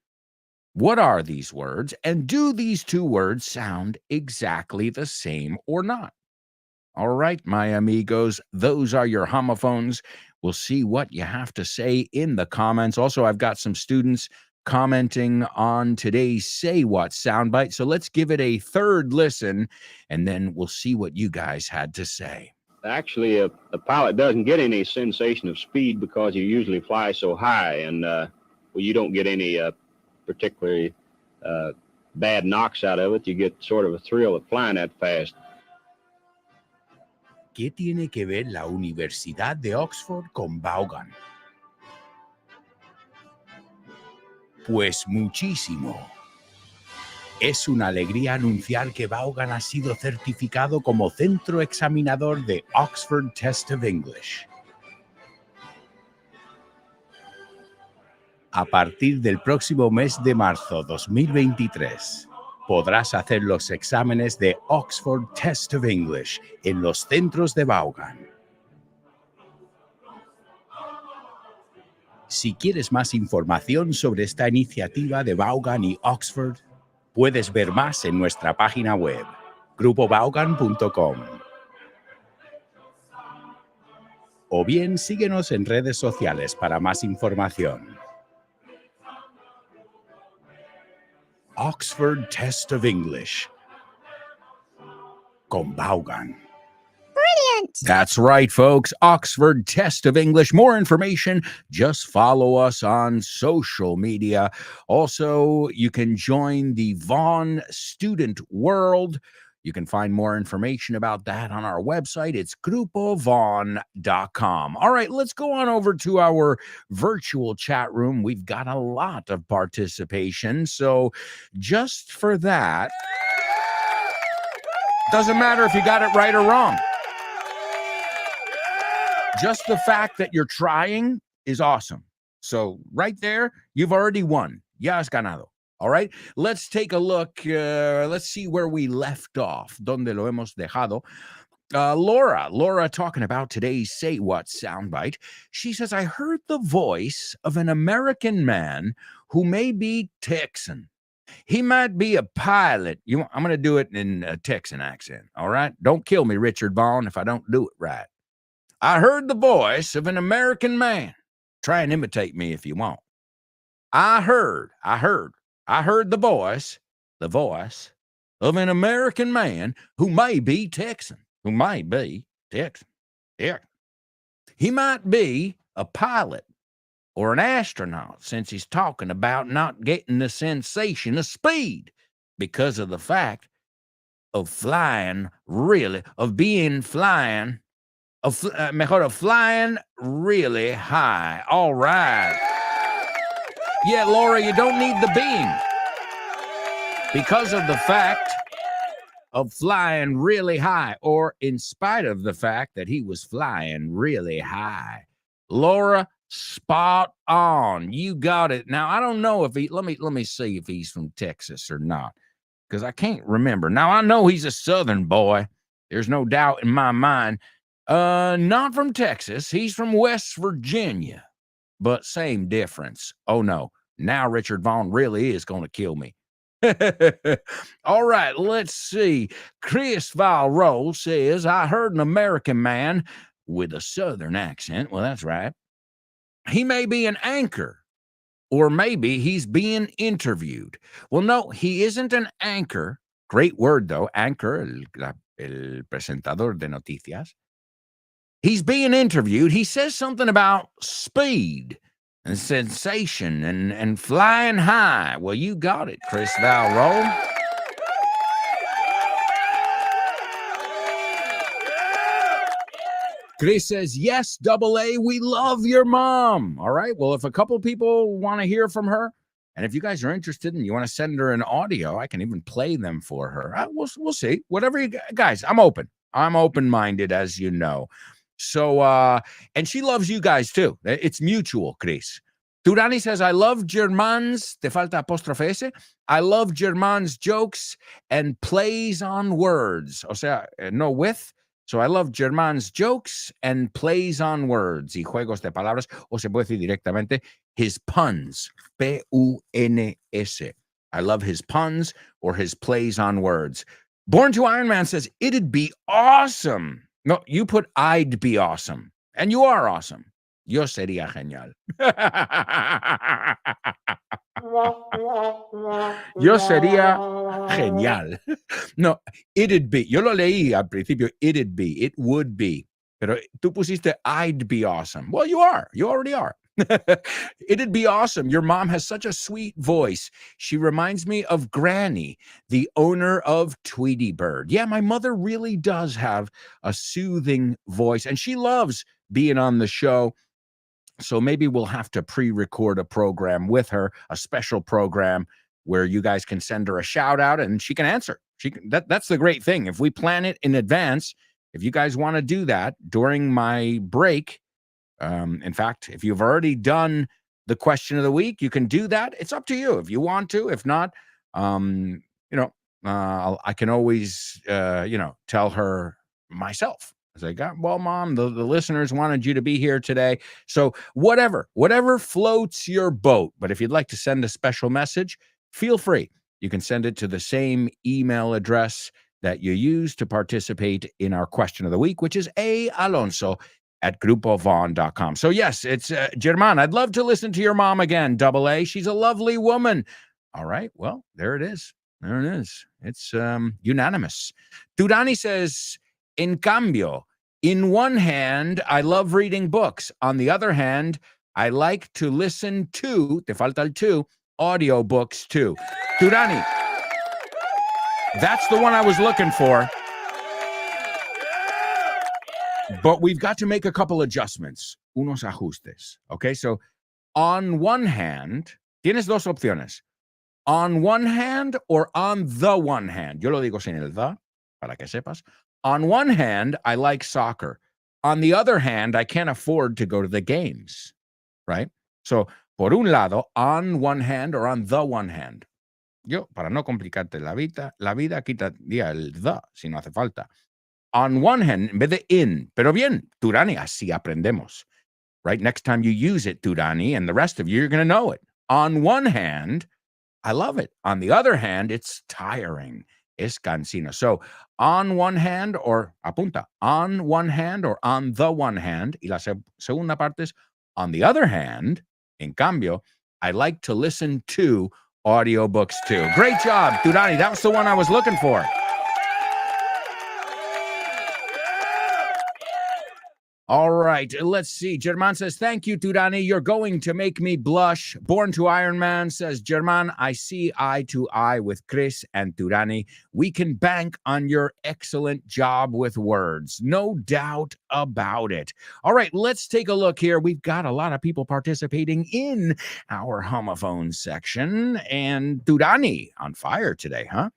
What are these words, and do these two words sound exactly the same or not? All right, my amigos, those are your homophones. We'll see what you have to say in the comments. Also, I've got some students commenting on today's Say What soundbite, so let's give it a third listen, and then we'll see what you guys had to say. Actually, a pilot doesn't get any sensation of speed because you usually fly so high, and you don't get any particularly bad knocks out of it. You get sort of a thrill of flying that fast. ¿Qué tiene que ver la Universidad de Oxford con Vaughan? Pues muchísimo. Es una alegría anunciar que Vaughan ha sido certificado como centro examinador de Oxford Test of English. A partir del próximo mes de marzo 2023, podrás hacer los exámenes de Oxford Test of English en los centros de Vaughan. Si quieres más información sobre esta iniciativa de Vaughan y Oxford, puedes ver más en nuestra página web, grupovaughan.com. O bien síguenos en redes sociales para más información. Oxford Test of English con Vaughan. Brilliant! That's right, folks. Oxford Test of English. More information, just follow us on social media. Also, you can join the Vaughan Student World. You can find more information about that on our website. It's grupovaughan.com. All right, let's go on over to our virtual chat room. We've got a lot of participation. So just for that, Doesn't matter if you got it right or wrong. Just the fact that you're trying is awesome. So right there, you've already won. Ya has ganado. All right, let's take a look. Let's see where we left off. Donde lo hemos dejado. Laura talking about today's Say What soundbite. She says, I heard the voice of an American man who may be Texan. He might be a pilot. I'm going to do it in a Texan accent, all right? Don't kill me, Richard Vaughn, if I don't do it right. I heard the voice of an American man. Try and imitate me if you want. I heard the voice of an American man who may be Texan. Yeah. He might be a pilot or an astronaut, since he's talking about not getting the sensation of speed because of the fact of flying really really high. All right. Yeah, Laura, you don't need the being. Because of the fact of flying really high, or in spite of the fact that he was flying really high. Laura, spot on. You got it. Now, I don't know if let me see if he's from Texas or not, because I can't remember. Now, I know he's a Southern boy. There's no doubt in my mind. Not from Texas. He's from West Virginia, but same difference. Oh, no. Now Richard Vaughn really is going to kill me. All right, let's see. Chris Valro says, I heard an American man with a Southern accent. Well, that's right. He may be an anchor, or maybe he's being interviewed. Well, no, he isn't an anchor. Great word, though. Anchor, el presentador de noticias. He's being interviewed. He says something about speed and sensation and flying high. Well, you got it, Chris Valro. Chris says, yes, AA, we love your mom. All right. Well, if a couple people want to hear from her, and if you guys are interested and you want to send her an audio, I can even play them for her. We'll see. Whatever you guys, I'm open. I'm open-minded, as you know. So, and she loves you guys too. It's mutual, Chris. Turani says, I love Germán's, te falta apóstrofe S. I love Germán's jokes and plays on words. O sea, no with. So I love Germán's jokes and plays on words y juegos de palabras, o se puede decir directamente, his puns, P-U-N-S. I love his puns or his plays on words. Born to Iron Man says, it'd be awesome. No, you put I'd be awesome. And you are awesome. Yo sería genial. Yo sería genial. No, it'd be. Yo lo leí al principio. It'd be. It would be. Pero tú pusiste I'd be awesome. Well, you are. You already are. It'd be awesome. Your mom has such a sweet voice. She reminds me of Granny, the owner of Tweety Bird. Yeah, my mother really does have a soothing voice, and she loves being on the show. So maybe we'll have to pre-record a program with her, a special program where you guys can send her a shout out and she can answer. That's the great thing. If we plan it in advance, if you guys want to do that during my break, in fact, if you've already done the question of the week, you can do that. It's up to you if you want to. If not, I can always, tell her myself. I got, well, Mom, the listeners wanted you to be here today. So whatever floats your boat. But if you'd like to send a special message, feel free. You can send it to the same email address that you use to participate in our question of the week, which is aalonso@grupovon.com. So yes, it's Germán. I'd love to listen to your mom again, AA. She's a lovely woman. All right. Well, there it is. There it is. It's unanimous. Durani says, en cambio, in one hand, I love reading books. On the other hand, I like to listen to, te falta el two, audio books too. Durani, that's the one I was looking for. But we've got to make a couple adjustments, unos ajustes. Okay, so on one hand, tienes dos opciones. On one hand or on the one hand. Yo lo digo sin el the. para que sepas. On one hand, I like soccer. On the other hand, I can't afford to go to the games, right? So, por un lado, on one hand or on the one hand. Yo, para no complicarte la vida quitaría el the si no hace falta. On one hand, en vez de in. Pero bien, Turani, así aprendemos. Right? Next time you use it, Turani, and the rest of you, you're going to know it. On one hand, I love it. On the other hand, it's tiring. Es cansino. So, on one hand or, apunta, on one hand or on the one hand, y la segunda parte es, on the other hand, en cambio, I like to listen to audiobooks too. Great job, Turani. That was the one I was looking for. All right, let's see. German says, thank you, Turani. You're going to make me blush. Born to Iron Man says, German, I see eye to eye with Chris and Turani. We can bank on your excellent job with words. No doubt about it. All right, let's take a look here. We've got a lot of people participating in our homophone section. And Turani on fire today, huh?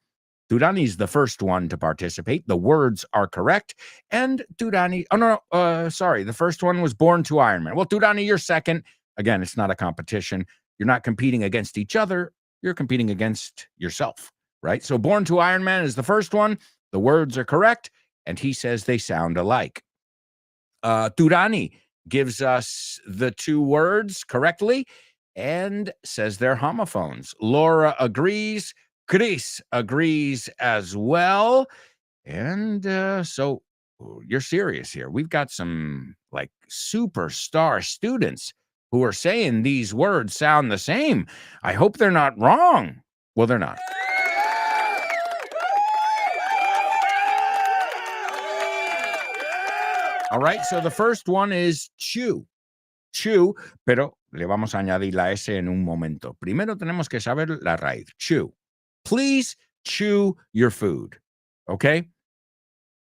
Turani's the first one to participate. The words are correct. And Turani, the first one was Born to Iron Man. Well, Turani, you're second. Again, it's not a competition. You're not competing against each other. You're competing against yourself, right? So Born to Iron Man is the first one. The words are correct. And he says they sound alike. Turani gives us the two words correctly and says they're homophones. Laura agrees. Chris agrees as well. And so you're serious here. We've got some like superstar students who are saying these words sound the same. I hope they're not wrong. Well, they're not. All right, so the first one is chew. Chew, pero le vamos a añadir la S en un momento. Primero tenemos que saber la raíz. Chew. Please chew your food, okay?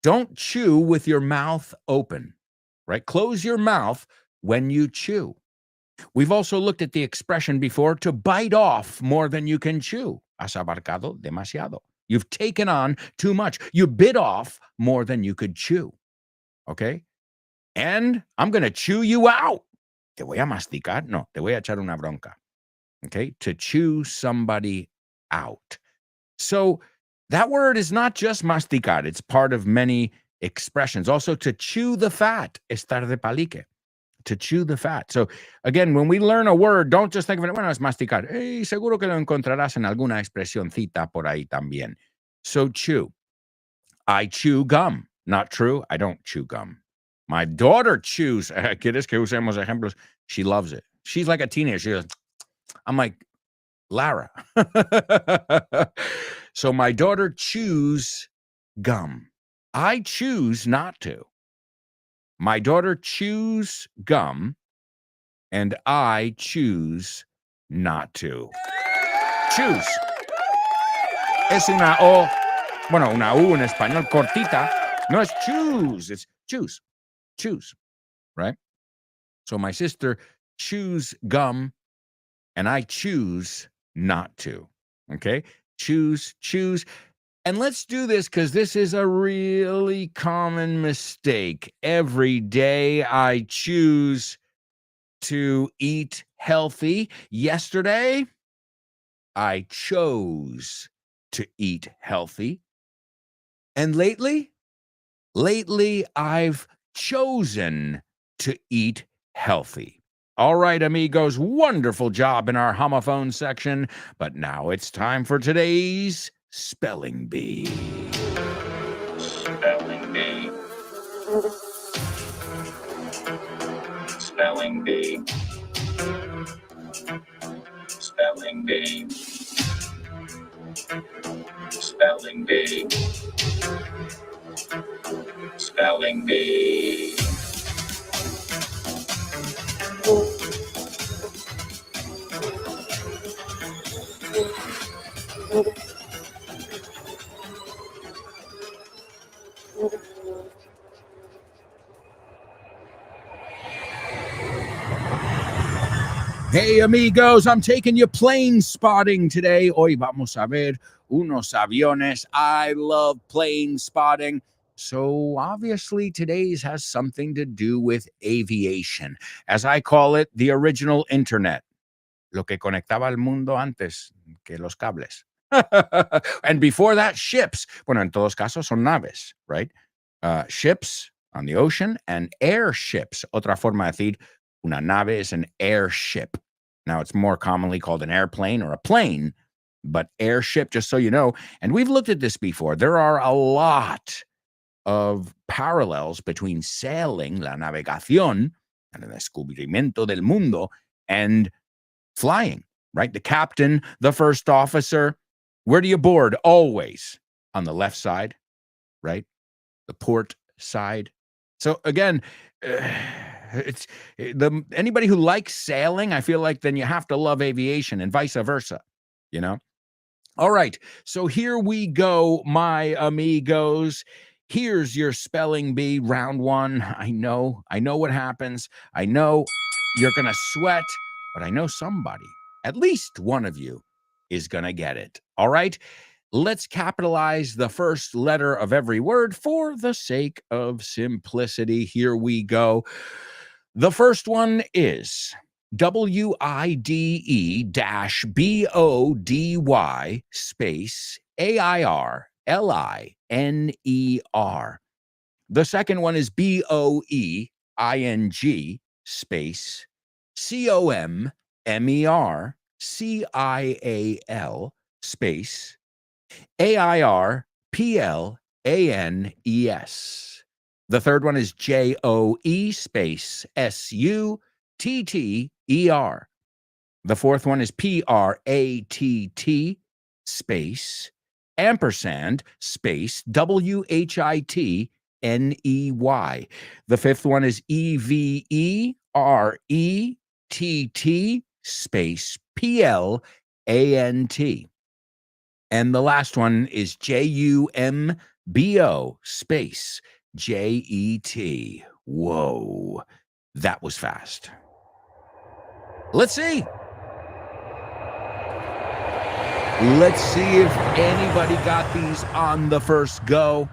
Don't chew with your mouth open, right? Close your mouth when you chew. We've also looked at the expression before, to bite off more than you can chew. Has abarcado demasiado. You've taken on too much. You bit off more than you could chew, okay? And I'm going to chew you out. Te voy a masticar. No, te voy a echar una bronca, okay? To chew somebody out. So that word is not just masticar. It's part of many expressions. Also, to chew the fat, estar de palique. To chew the fat. So again, when we learn a word, don't just think of it, bueno, es masticar. Hey, seguro que lo encontrarás en alguna expresioncita por ahí también. So chew. I chew gum. Not true. I don't chew gum. My daughter chews. ¿Quieres que usemos ejemplos? She loves it. She's like a teenager. She goes, I'm like, Lara. So my daughter chews gum. I choose not to. My daughter chews gum, and I choose not to. Choose. Es una O, bueno, una U en español cortita. No es choose, it's choose. Choose, right? So my sister chews gum, and I choose not to. Okay? Choose. And let's do this because this is a really common mistake. Every day I choose to eat healthy. Yesterday, I chose to eat healthy. And lately, I've chosen to eat healthy. All right, amigos, wonderful job in our homophone section. But now it's time for today's Spelling Bee. Spelling Bee. Spelling Bee. Spelling Bee. Spelling Bee. Spelling Bee. Hey amigos, I'm taking you plane spotting today. Hoy vamos a ver unos aviones. I love plane spotting. So obviously today's has something to do with aviation. As I call it, the original internet. Lo que conectaba al mundo antes que los cables. And before that, ships. Bueno, en todos casos son naves, right? Ships on the ocean and airships. Otra forma de decir una nave is an airship. Now, it's more commonly called an airplane or a plane, but airship, just so you know, and we've looked at this before, there are a lot of parallels between sailing, la navegación, el descubrimiento del mundo, and flying, right? The captain, the first officer. Where do you board? Always on the left side, right? The port side. So again, it's anybody who likes sailing, I feel like then you have to love aviation and vice versa, you know? All right, so here we go, my amigos. Here's your spelling bee, round one. I know what happens. I know you're gonna sweat, but I know somebody, at least one of you, is gonna get it. All right, let's capitalize the first letter of every word for the sake of simplicity. Here we go. The first one is WIDE-BODY space AIRLINER. The second one is BOEING space COMMERCIAL space AIRPLANES. The third one is JOE space SUTTER. The fourth one is PRATT space ampersand space WHITNEY. The fifth one is EVERETT space PLANT. And the last one is JUMBO space JET. Whoa, that was fast. Let's see. Let's see if anybody got these on the first go.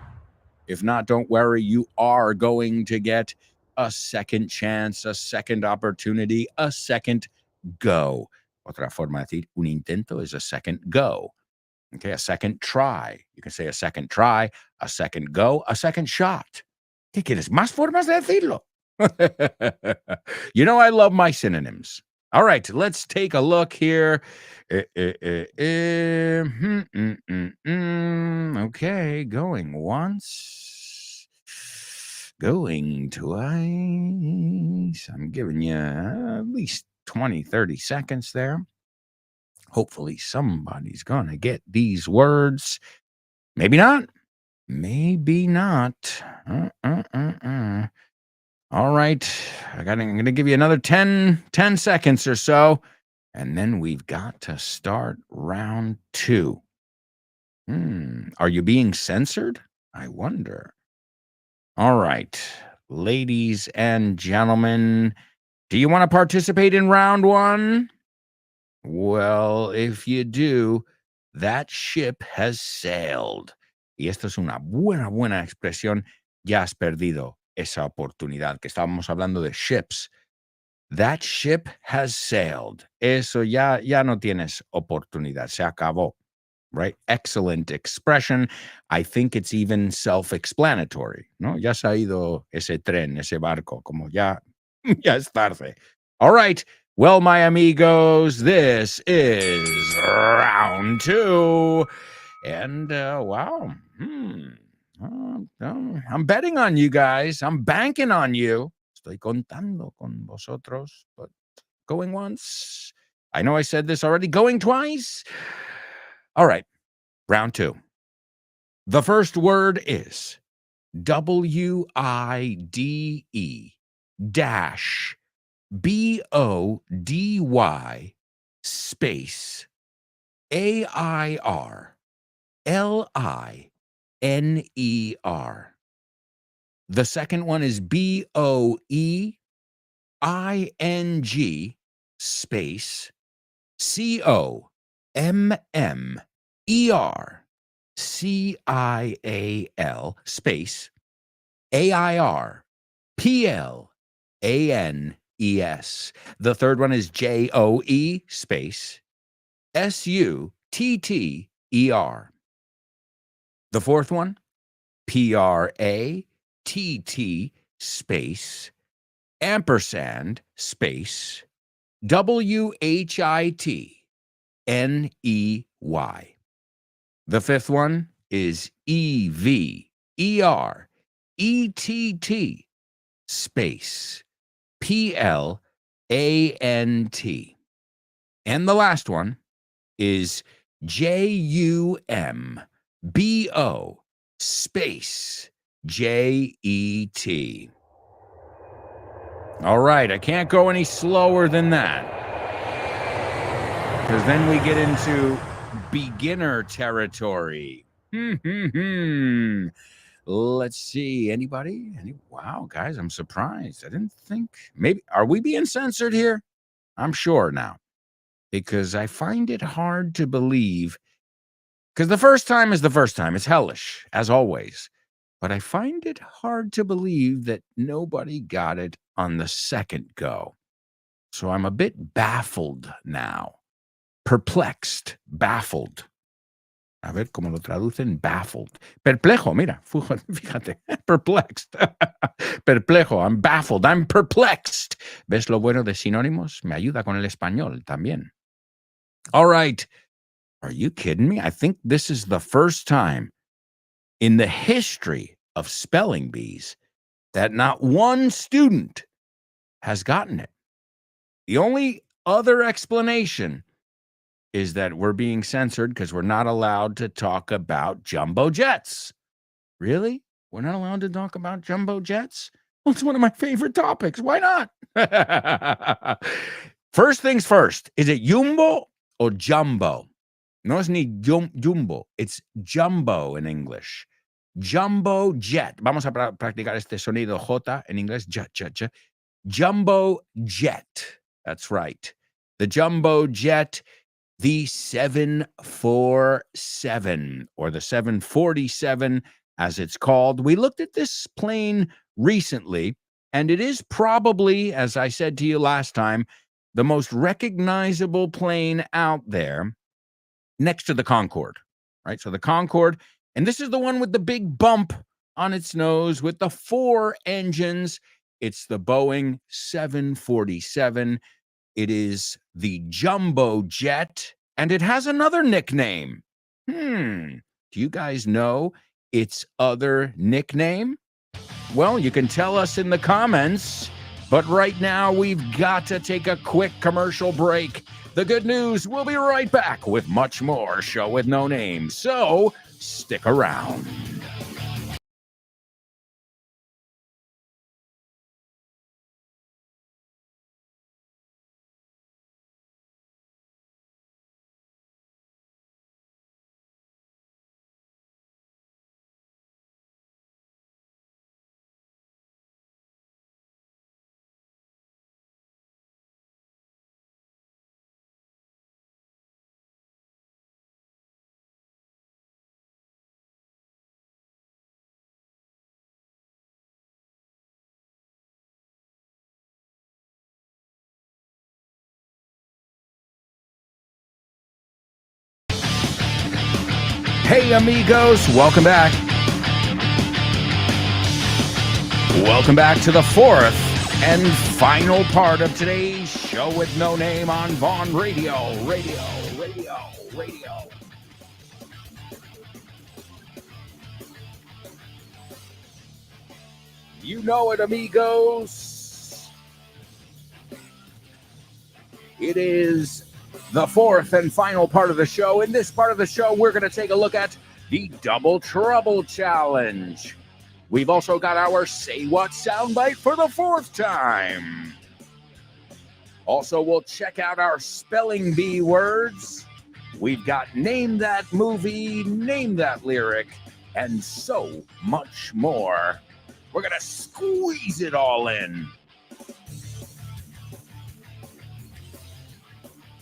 If not, don't worry. You are going to get a second chance, a second opportunity, a second go. Otra forma de decir un intento is a second go. Okay, a second try. You can say a second try, a second go, a second shot. ¿Qué quieres? ¿Más formas de decirlo? You know I love my synonyms. All right, let's take a look here. Okay, going once. Going twice. I'm giving you at least 20, 30 seconds there. Hopefully somebody's gonna get these words. Maybe not. Maybe not. All right. I'm gonna give you another 10 seconds or so. And then we've got to start round two. Are you being censored? I wonder. All right. Ladies and gentlemen, do you want to participate in round one? Well, if you do, that ship has sailed. Y esto es una buena expresión. Ya has perdido esa oportunidad, que estábamos hablando de ships. That ship has sailed. Eso ya no tienes oportunidad. Se acabó. Right? Excellent expression. I think it's even self-explanatory, ¿no? Ya se ha ido ese tren, ese barco, como ya es tarde. All right. Well, my amigos, this is round two. And, wow. I'm betting on you guys. I'm banking on you. Estoy contando con vosotros, but going once. I know I said this already. Going twice. All right. Round two. The first word is WIDE dash BODY space AIRLINER. The second one is BOEING space COMMERCIAL space AIRPLANES. The third one is JOE space SUTTER. The fourth one, PRATT space ampersand space WHITNEY. The fifth one is EVERETT space PLANT. And the last one is JUMBO space JET. All right, I can't go any slower than that, because then we get into beginner territory. Let's see. Anybody? Wow, guys, I'm surprised. I didn't think. Maybe, are we being censored here? I'm sure now, because I find it hard to believe, because the first time is the first time. It's hellish, as always. But I find it hard to believe that nobody got it on the second go. So I'm a bit baffled now. Perplexed, baffled. A ver cómo lo traducen, baffled. Perplejo, mira, fíjate, perplexed. Perplejo, I'm baffled, I'm perplexed. ¿Ves lo bueno de sinónimos? Me ayuda con el español también. All right. Are you kidding me? I think this is the first time in the history of spelling bees that not one student has gotten it. The only other explanation is that we're being censored because we're not allowed to talk about jumbo jets. Really? We're not allowed to talk about jumbo jets? Well, it's one of my favorite topics. Why not? First things first, is it jumbo or jumbo? No es ni jumbo, it's jumbo in English. Jumbo jet. Vamos a practicar este sonido J en inglés. Jet, jet, jet. Jumbo jet. That's right. The jumbo jet, the 747, or the 747 as it's called. We looked at this plane recently, and it is probably, as I said to you last time, the most recognizable plane out there, next to the Concorde, right? So the Concorde, and this is the one with the big bump on its nose with the 4 engines. It's the Boeing 747. It is the jumbo jet, and it has another nickname. Do you guys know its other nickname? Well, you can tell us in the comments, but right now we've got to take a quick commercial break. The good news, we'll be right back with much more Show with No Name, so stick around. Hey, amigos, welcome back. Welcome back to the fourth and final part of today's Show with No Name on Vaughn Radio. You know it, amigos. It is the fourth and final part of the show. In this part of the show, we're going to take a look at the Double Trouble Challenge. We've also got our Say What soundbite for the 4th time. Also, we'll check out our spelling bee words. We've got Name That Movie, Name That Lyric, and so much more. We're going to squeeze it all in.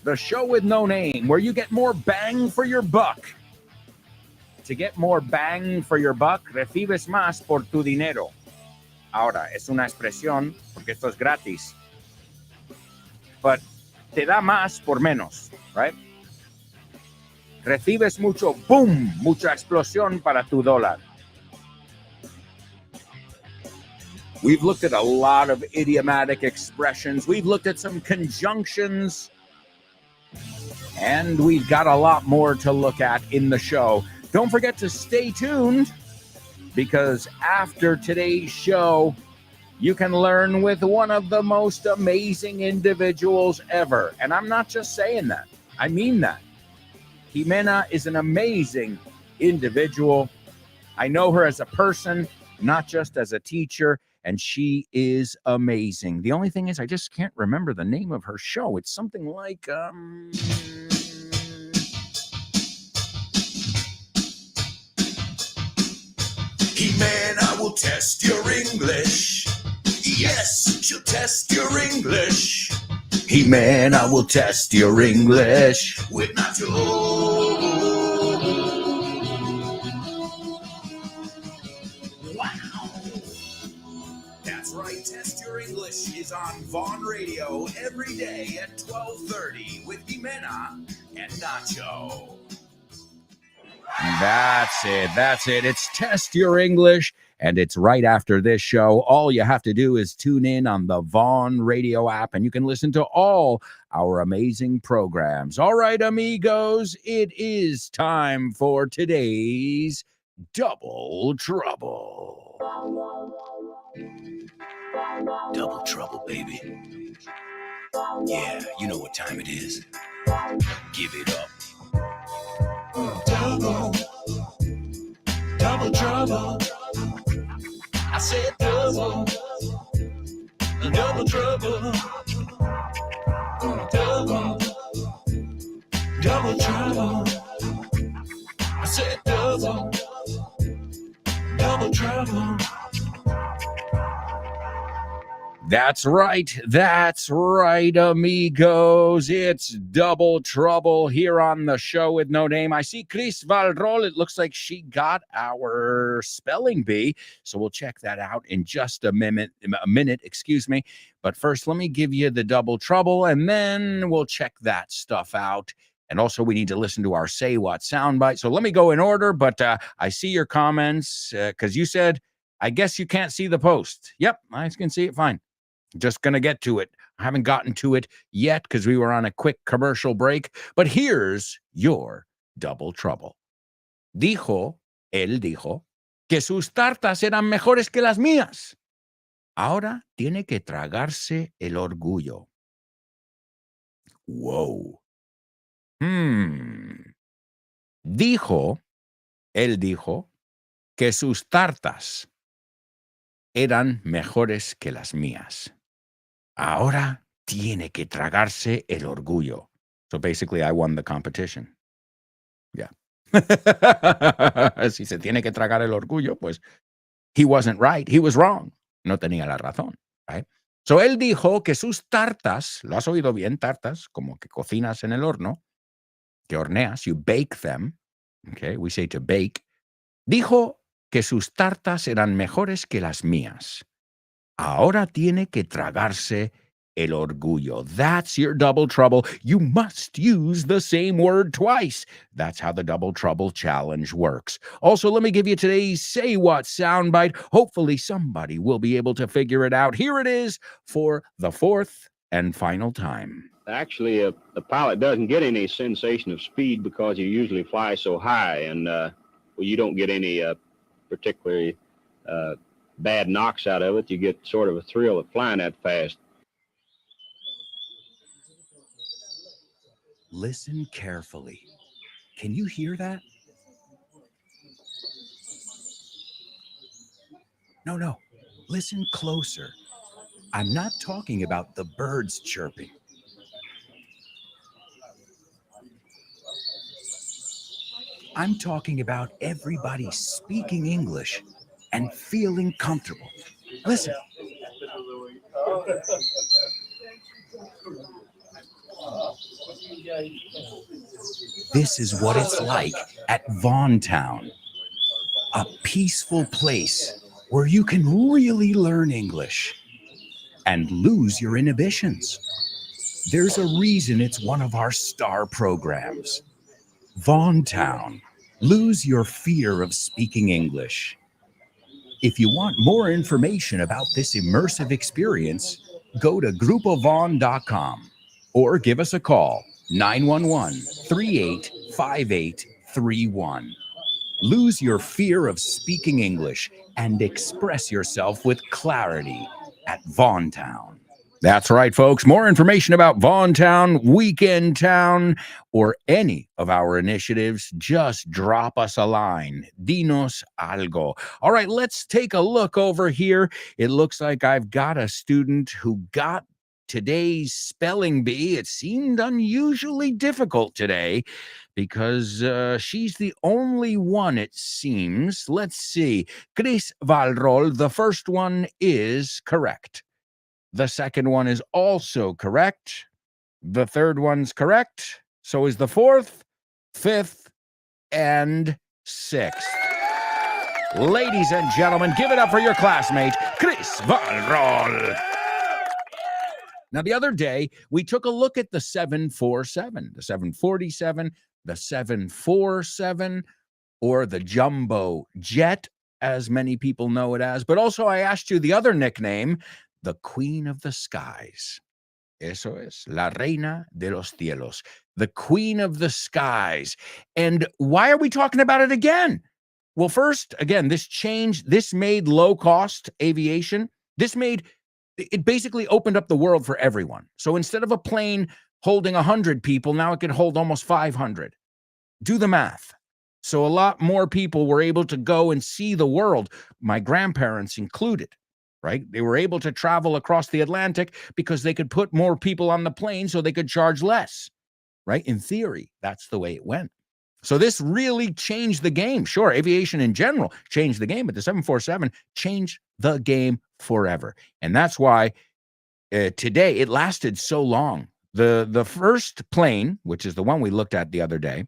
the show with no name, where you get more bang for your buck. To get more bang for your buck, recibes más por tu dinero. Ahora, es una expresión, porque esto es gratis. But te da más por menos, right? Recibes mucho boom, mucha explosión para tu dólar. We've looked at a lot of idiomatic expressions. We've looked at some conjunctions. And we've got a lot more to look at in the show. Don't forget to stay tuned, because after today's show, you can learn with one of the most amazing individuals ever. And I'm not just saying that. I mean that. Jimena is an amazing individual. I know her as a person, not just as a teacher, and she is amazing. The only thing is, I just can't remember the name of her show. It's something like, Jimena will test your English. Yes, she'll test your English. Jimena will test your English with Nacho. Wow. That's right, Test Your English is on Vaughn Radio every day at 12:30 with Jimena and Nacho. That's it. It's Test Your English, and it's right after this show. All you have to do is tune in on the Vaughn Radio app, and you can listen to all our amazing programs. All right, amigos, it is time for today's Double Trouble. Double trouble, baby. Yeah, you know what time it is. Give it up. Double trouble. I said double trouble. Double trouble. I said double trouble. That's right, amigos. It's Double Trouble here on the show with no name. I see Chris Valrol. It looks like she got our spelling bee, so we'll check that out in just a minute, excuse me. But first, let me give you the Double Trouble, and then we'll check that stuff out. And also, we need to listen to our Say What soundbite. So let me go in order, but I see your comments, because you said, I guess you can't see the post. Yep, I can see it fine. Just going to get to it. I haven't gotten to it yet because we were on a quick commercial break. But here's your Double Trouble. Él dijo, que sus tartas eran mejores que las mías. Ahora tiene que tragarse el orgullo. Wow. Él dijo, que sus tartas eran mejores que las mías. Ahora tiene que tragarse el orgullo. So basically, I won the competition. Yeah. Si se tiene que tragar el orgullo, pues he wasn't right. He was wrong. No tenía la razón. Right? So él dijo que sus tartas, ¿lo has oído bien? Tartas, como que cocinas en el horno, que horneas, you bake them. Okay, we say to bake. Dijo que sus tartas eran mejores que las mías. Ahora tiene que tragarse el orgullo. That's your Double Trouble. You must use the same word twice. That's how the Double Trouble Challenge works. Also, let me give you today's Say What soundbite. Hopefully, somebody will be able to figure it out. Here it is for the fourth and final time. Actually, a pilot doesn't get any sensation of speed because you usually fly so high, and you don't get any particularly bad knocks out of it. You get sort of a thrill of flying that fast. Listen carefully. Can you hear that? No. Listen closer. I'm not talking about the birds chirping. I'm talking about everybody speaking English and feeling comfortable. Listen. This is what it's like at Vaughan Town, a peaceful place where you can really learn English and lose your inhibitions. There's a reason it's one of our star programs. Vaughan Town, lose your fear of speaking English. If you want more information about this immersive experience, go to groupovaughn.com or give us a call, 911-385831. Lose your fear of speaking English and express yourself with clarity at Vaughan Town. That's right, folks. More information about Vaughan Town, Weekend Town, or any of our initiatives, just drop us a line. Dinos algo. All right, let's take a look over here. It looks like I've got a student who got today's spelling bee. It seemed unusually difficult today because she's the only one, it seems. Let's see. Chris Valrol, the first one is correct. The second one is also correct. The third one's correct. So is the fourth, fifth, and sixth. Ladies and gentlemen, give it up for your classmate, Chris Valrol. Now, the other day, we took a look at the 747, the 747, the 747, or the Jumbo Jet, as many people know it as. But also, I asked you the other nickname, the Queen of the Skies. Eso es, la Reina de los Cielos, the Queen of the Skies. And why are we talking about it again? Well, first, again, this made low-cost aviation. It basically opened up the world for everyone. So instead of a plane holding 100 people, now it can hold almost 500. Do the math. So a lot more people were able to go and see the world, my grandparents included. Right? They were able to travel across the Atlantic because they could put more people on the plane so they could charge less, right? In theory, that's the way it went. So this really changed the game. Sure, aviation in general changed the game, but the 747 changed the game forever. And that's why today it lasted so long. The first plane, which is the one we looked at the other day,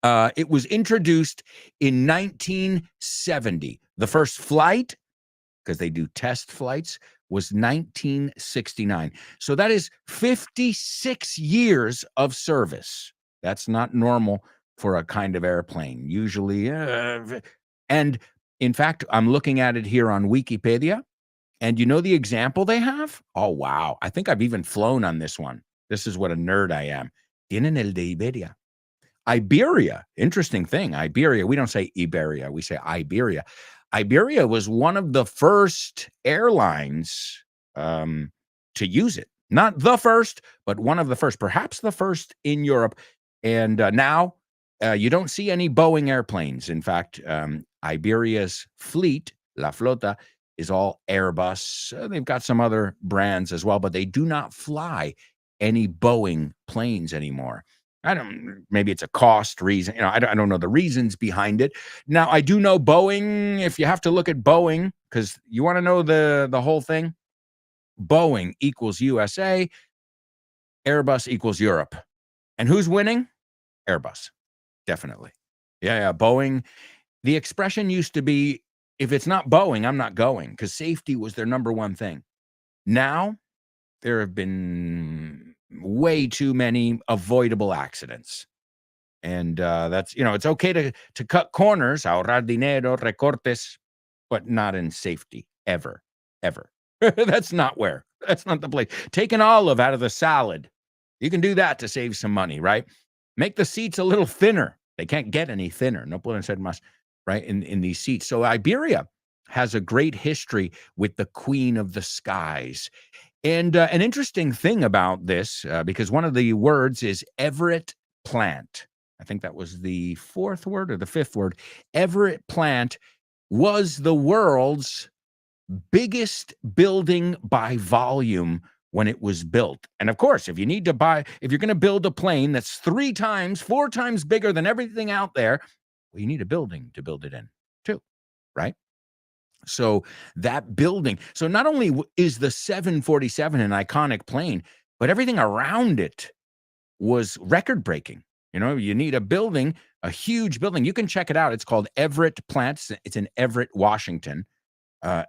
it was introduced in 1970. The first flight, because they do test flights, was 1969. So that is 56 years of service. That's not normal for a kind of airplane. Usually, and in fact, I'm looking at it here on Wikipedia, and you know the example they have? Oh, wow. I think I've even flown on this one. This is what a nerd I am. Tienen el de Iberia. Iberia, interesting thing. Iberia, we don't say Iberia, we say Iberia. Iberia was one of the first airlines to use it. Not the first, but one of the first, perhaps the first in Europe. And now you don't see any Boeing airplanes. In fact, Iberia's fleet, La Flota, is all Airbus. They've got some other brands as well, but they do not fly any Boeing planes anymore. Maybe it's a cost reason. I don't know the reasons behind it. Now, I do know Boeing, if you have to look at Boeing, because you want to know the whole thing, Boeing equals USA, Airbus equals Europe. And who's winning? Airbus, definitely. Yeah, Boeing. The expression used to be, if it's not Boeing, I'm not going, because safety was their number one thing. Now, there have been way too many avoidable accidents. And that's, it's okay to cut corners, ahorrar dinero, recortes, but not in safety, ever. That's not the place. Take an olive out of the salad. You can do that to save some money, right? Make the seats a little thinner. They can't get any thinner. No pueden ser más, right, in these seats. So Iberia has a great history with the Queen of the Skies. And an interesting thing about this, because one of the words is Everett Plant. I think that was the fourth word or the fifth word. Everett Plant was the world's biggest building by volume when it was built. And of course, if you're going to build a plane that's 4 times bigger than everything out there, well, you need a building to build it in too, right? So that building, so not only is the 747 an iconic plane, but everything around it was record breaking. You know, you need a building, a huge building. You can check it out. It's called Everett Plant. It's in Everett, Washington.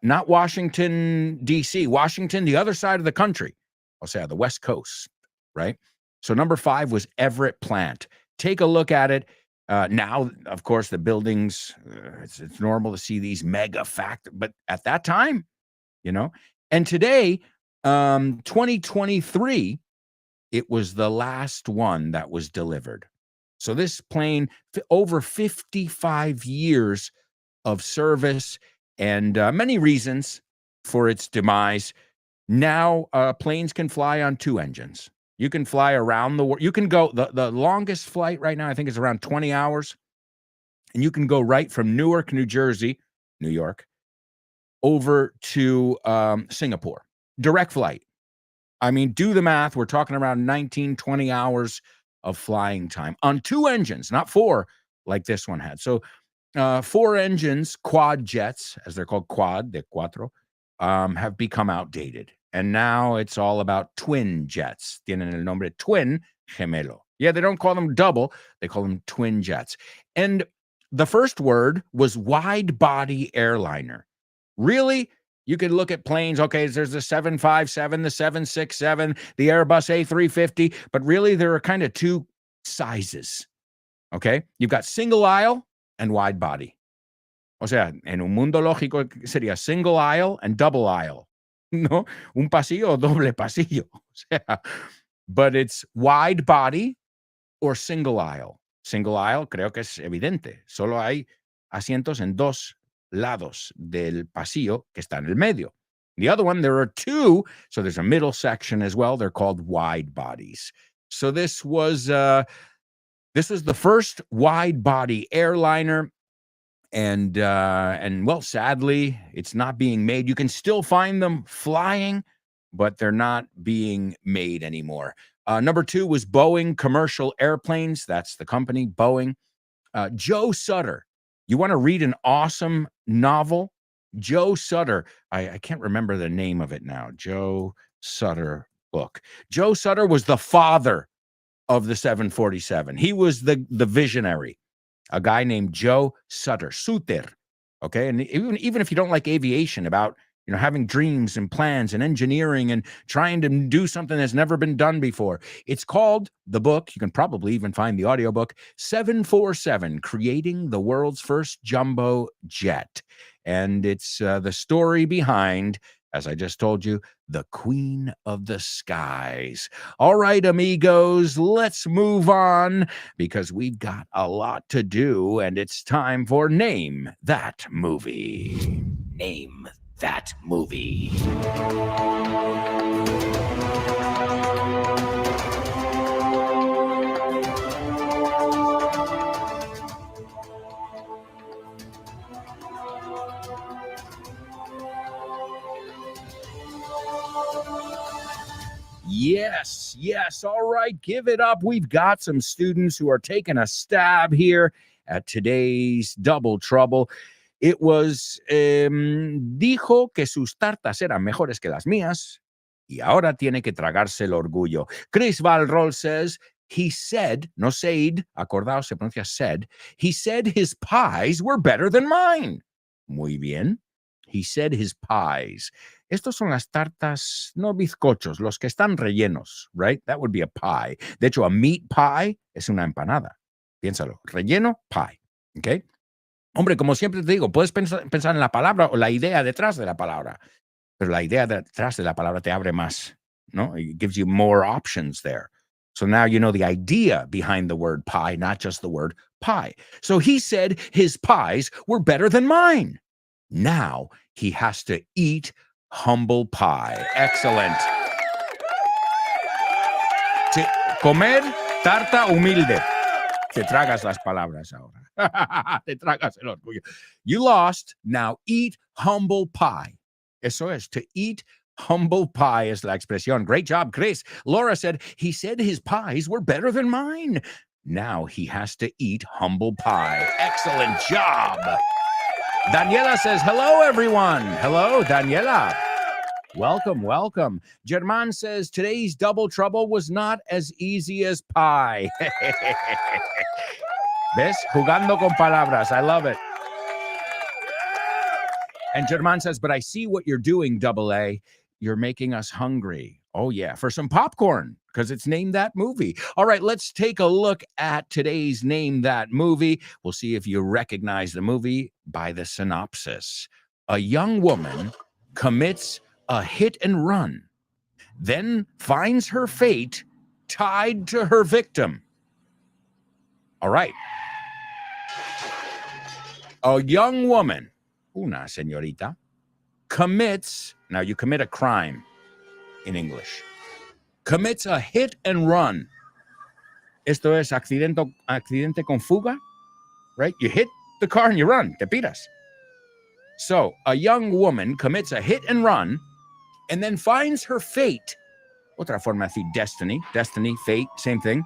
Not Washington, D.C., Washington, the other side of the country. I'll say the West Coast, right? So number 5 was Everett Plant. Take a look at it. Now, of course, the buildings, it's normal to see these mega factories, but at that time, you know, and today, 2023, it was the last one that was delivered. So this plane, over 55 years of service and many reasons for its demise. Now, planes can fly on 2 engines. You can fly around the world. You can go, the longest flight right now, I think, is around 20 hours. And you can go right from Newark, New Jersey, New York, over to Singapore. Direct flight. I mean, do the math. We're talking around 19, 20 hours of flying time on 2 engines, not 4 like this one had. So 4 engines, quad jets, as they're called, quad, de cuatro, have become outdated. And now it's all about twin jets. Tienen el nombre twin, gemelo. Yeah, they don't call them double. They call them twin jets. And the first word was wide body airliner. Really? You could look at planes. Okay, there's the 757, the 767, the Airbus A350. But really, there are kind of 2 sizes. Okay? You've got single aisle and wide body. O sea, en un mundo lógico sería single aisle and double aisle. No, un pasillo o doble pasillo. O sea, but it's wide body or single aisle. Single aisle creo que es evidente. Solo hay asientos en 2 lados del pasillo que está en el medio. The other one, there are 2, so there's a middle section as well. They're called wide bodies. So this was the first wide body airliner. And well, sadly, it's not being made. You can still find them flying, but they're not being made anymore. Number 2 was Boeing Commercial Airplanes. That's the company, Boeing. Joe Sutter. You want to read an awesome novel? Joe Sutter. I can't remember the name of it now. Joe Sutter book. Joe Sutter was the father of the 747. He was the visionary. A guy named Joe Sutter. Okay, and even if you don't like aviation, about having dreams and plans and engineering and trying to do something that's never been done before. It's called, the book, you can probably even find the audiobook, 747, Creating the World's First Jumbo Jet. And it's the story behind, as I just told you, the Queen of the Skies. All right, amigos, let's move on because we've got a lot to do, and it's time for Name That Movie. Name That Movie. Yes. All right, give it up. We've got some students who are taking a stab here at today's Double Trouble. It was, dijo que sus tartas eran mejores que las mías y ahora tiene que tragarse el orgullo. Chris Valrol says, he said, no said, acordaos, se pronuncia said, he said his pies were better than mine. Muy bien. He said his pies. Estos son las tartas, no bizcochos, los que están rellenos, right? That would be a pie. De hecho, a meat pie es una empanada. Piénsalo. Relleno, pie. ¿Ok? Hombre, como siempre te digo, puedes pensar en la palabra o la idea detrás de la palabra, pero la idea detrás de la palabra te abre más, ¿no? It gives you more options there. So now you know the idea behind the word pie, not just the word pie. So he said his pies were better than mine. Now he has to eat humble pie. Excellent. Comer tarta humilde. Te tragas las palabras ahora. Te tragas el orgullo. You lost. Now eat humble pie. Eso es. To eat humble pie es la expresión. Great job, Chris. Laura said, he said his pies were better than mine. Now he has to eat humble pie. Excellent job. Daniela says, hello, everyone. Hello, Daniela. Welcome, welcome. Germán says today's double trouble was not as easy as pie. ¿Ves? Jugando con palabras. I love it. And Germán says, but I see what you're doing, Double A. You're making us hungry. Oh, yeah, for some popcorn, because it's Name That Movie. All right, let's take a look at today's Name That Movie. We'll see if you recognize the movie by the synopsis. A young woman commits a hit and run, then finds her fate tied to her victim. All right. A young woman, una señorita, commits, now you commit a crime in English, commits a hit and run. Esto es accidente con fuga, right? You hit the car and you run, te piras. So a young woman commits a hit and run and then finds her fate. Otra forma de decir destiny, fate, same thing.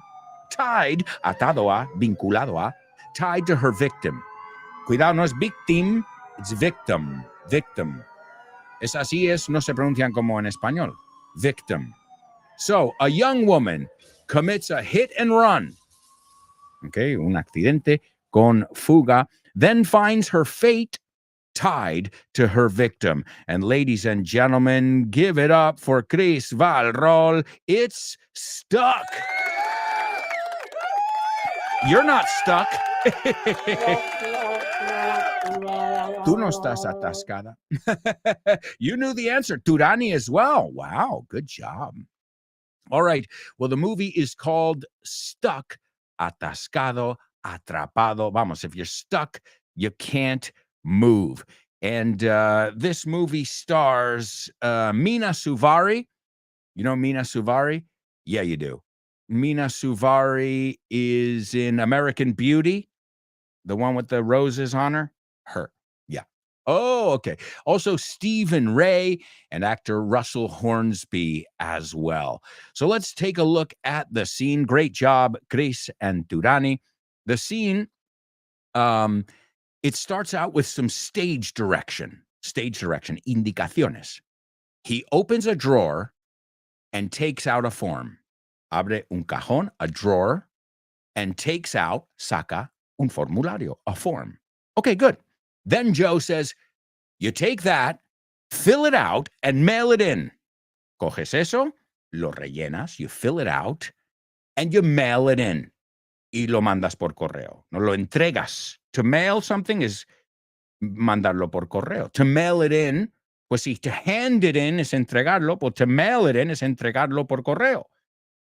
Tied, atado a, vinculado a, tied to her victim. Cuidado, no es victim, it's victim. Es así, no se pronuncian como en español. Victim. So, a young woman commits a hit and run. Okay, un accidente con fuga, then finds her fate tied to her victim. And ladies and gentlemen, give it up for Chris Valrol. It's Stuck. You're not stuck. Tú no estás atascada. You knew the answer. Turani as well. Wow, good job. All right. Well, the movie is called Stuck, Atascado, Atrapado. Vamos, if you're stuck, you can't move. And this movie stars Mina Suvari. You know Mina Suvari? Yeah, you do. Mina Suvari is in American Beauty, the one with the roses on her. Her. Yeah. Oh, okay. Also, Stephen Ray and actor Russell Hornsby as well. So let's take a look at the scene. Great job, Chris and Turani. The scene, it starts out with some stage direction, indicaciones. He opens a drawer and takes out a form. Abre un cajón, a drawer, and takes out, saca, un formulario, a form. Okay, good. Then Joe says, you take that, fill it out, and mail it in. Coges eso, lo rellenas, you fill it out, and you mail it in. Y lo mandas por correo. No lo entregas. To mail something is mandarlo por correo. To mail it in, pues si to hand it in es entregarlo, pues to mail it in es entregarlo por correo.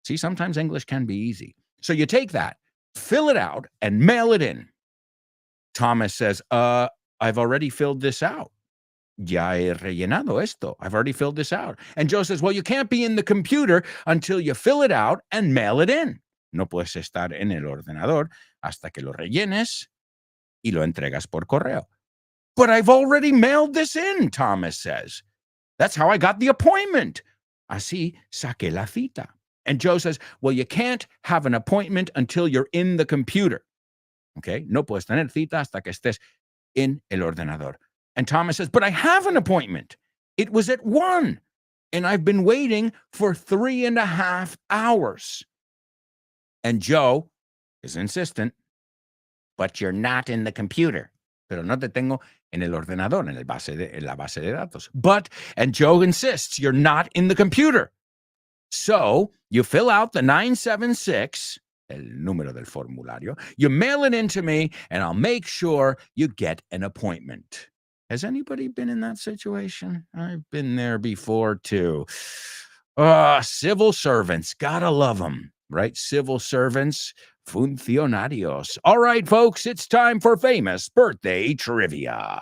See, sometimes English can be easy. So you take that, fill it out, and mail it in. Thomas says, I've already filled this out. Ya he rellenado esto. I've already filled this out. And Joe says, well, you can't be in the computer until you fill it out and mail it in. No puedes estar en el ordenador hasta que lo rellenes y lo entregas por correo. But I've already mailed this in, Thomas says. That's how I got the appointment. Así saqué la cita. And Joe says, well, you can't have an appointment until you're in the computer. Okay? No puedes tener cita hasta que estés en el ordenador. And Thomas says, but I have an appointment. It was at 1, and I've been waiting for 3.5 hours. And Joe is insistent, but you're not in the computer. Pero no te tengo en el ordenador, en la base de datos. And Joe insists, you're not in the computer. So you fill out the 976, el número del formulario, you mail it in to me, and I'll make sure you get an appointment. Has anybody been in that situation? I've been there before, too. Civil servants, gotta love them, right? Civil servants, funcionarios. All right, folks, it's time for famous birthday trivia.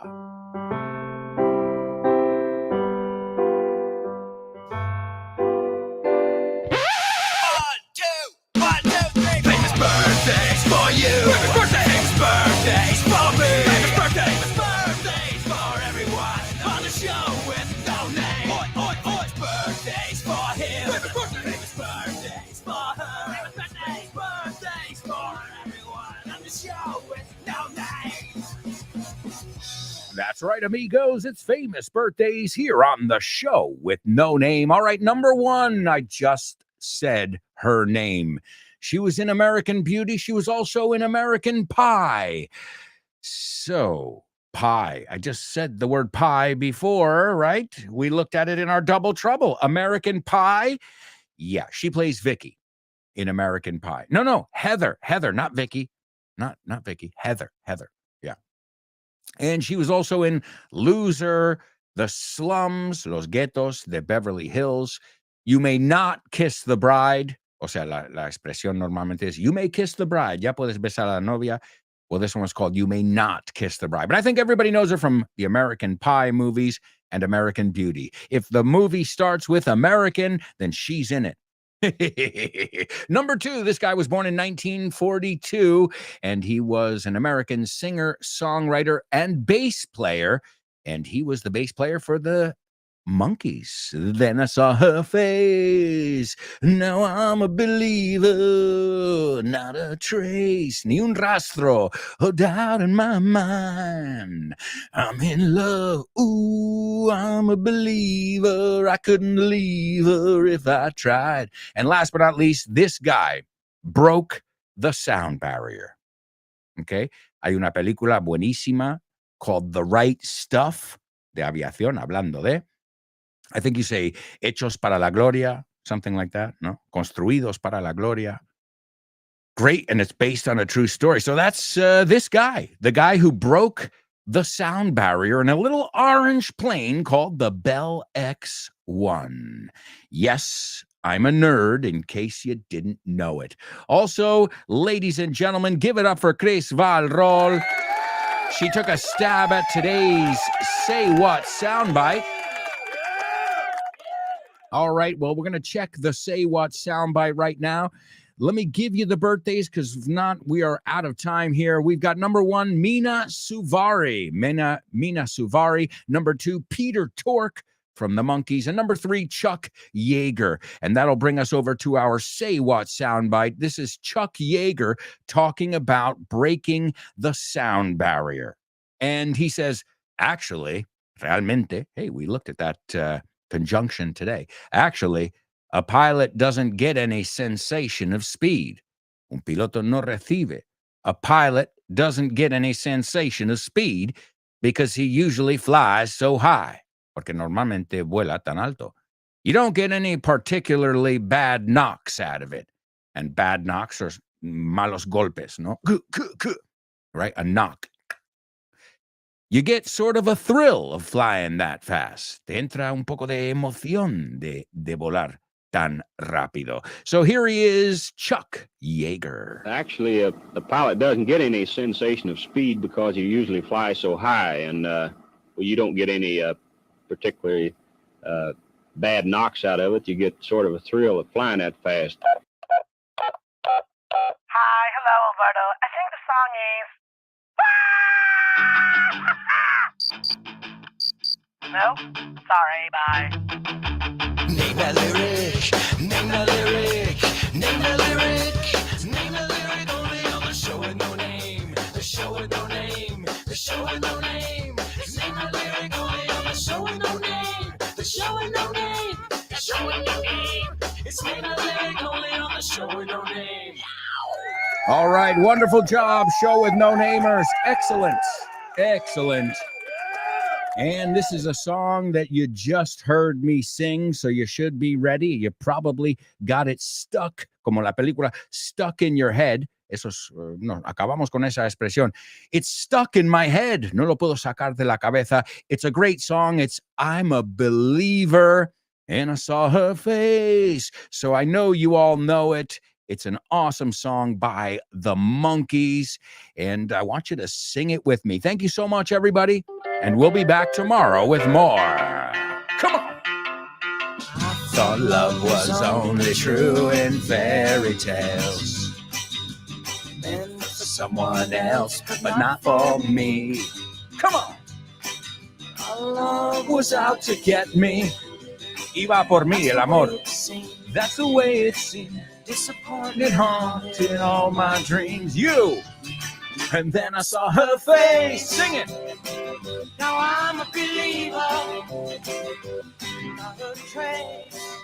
Birthdays for you. Famous birthdays. Birthdays for me. Famous birthdays. Birthdays for everyone on the show with no name. Oi, oi, oi. Birthdays for him. Famous birthdays for her. Famous birthdays for everyone on the show with no name. That's right, amigos. It's famous birthdays here on the show with no name. All right, number one, I just said her name. She was in American Beauty. She was also in American Pie. So, pie. I just said the word pie before, right? We looked at it in our Double Trouble. American Pie. Yeah, she plays Vicky in American Pie. No, Heather, not Vicky. Not Vicky, Heather. Yeah. And she was also in Loser, The Slums, Los Guetos de Beverly Hills. You May Not Kiss the Bride. O sea, la expresión normalmente es, you may kiss the bride. Ya puedes besar a la novia. Well, this one was called You May Not Kiss the Bride. But I think everybody knows her from the American Pie movies and American Beauty. If the movie starts with American, then she's in it. Number two, this guy was born in 1942, and he was an American singer, songwriter, and bass player. And he was the bass player for the Monkeys. Then I saw her face. Now I'm a believer, not a trace, ni un rastro of doubt in my mind. I'm in love. Ooh, I'm a believer. I couldn't leave her if I tried. And last but not least, this guy broke the sound barrier. Okay? Hay una película buenísima called The Right Stuff, de aviación, hablando de, I think you say, hechos para la gloria, something like that, no? Construidos para la gloria. Great, and it's based on a true story. So that's this guy, the guy who broke the sound barrier in a little orange plane called the Bell X-1. Yes, I'm a nerd, in case you didn't know it. Also, ladies and gentlemen, give it up for Chris Valrol. She took a stab at today's Say What soundbite. All right, well, we're going to check the Say What soundbite right now. Let me give you the birthdays, because if not, we are out of time here. We've got number one, Mina Suvari. Mina Suvari. Number two, Peter Tork from the Monkees. And number three, Chuck Yeager. And that'll bring us over to our Say What soundbite. This is Chuck Yeager talking about breaking the sound barrier. And he says, actually, realmente, hey, we looked at that conjunction today. Actually, a pilot doesn't get any sensation of speed. Un piloto no recibe. A pilot doesn't get any sensation of speed because he usually flies so high. Porque normalmente vuela tan alto. You don't get any particularly bad knocks out of it. And bad knocks are malos golpes, no? Right? A knock. You get sort of a thrill of flying that fast. Te entra un poco de emoción de volar tan rápido. So here he is, Chuck Yeager. Actually, a pilot doesn't get any sensation of speed because you usually fly so high, and you don't get any particularly bad knocks out of it. You get sort of a thrill of flying that fast. Hi, hello, Alberto. I think the song is... No? Sorry, bye. Name that lyric, name that lyric, name that lyric, name that lyric only on the show with no name, the show with no name, the show with no name. Name that lyric only on the show with no name, the show with no name, the show with no name. It's name that lyric only on the show with no name. All right, wonderful job, show with no namers. Excellent, excellent. And this is a song that you just heard me sing, so you should be ready. You probably got it stuck, como la película, stuck in your head. Eso es, no, acabamos con esa expresión. It's stuck in my head. No lo puedo sacar de la cabeza. It's a great song. It's I'm a Believer, and I saw her face. So I know you all know it. It's an awesome song by the Monkees, and I want you to sing it with me. Thank you so much, everybody, and we'll be back tomorrow with more. Come on! I thought love was only true in fairy tales, meant for someone else, but not for me. Come on! Our love was out to get me. Iba por mí, el amor. That's the way it seemed. Disappointed, haunted all my dreams. You! And then I saw her face. Sing it! Now I'm a believer, not a trace.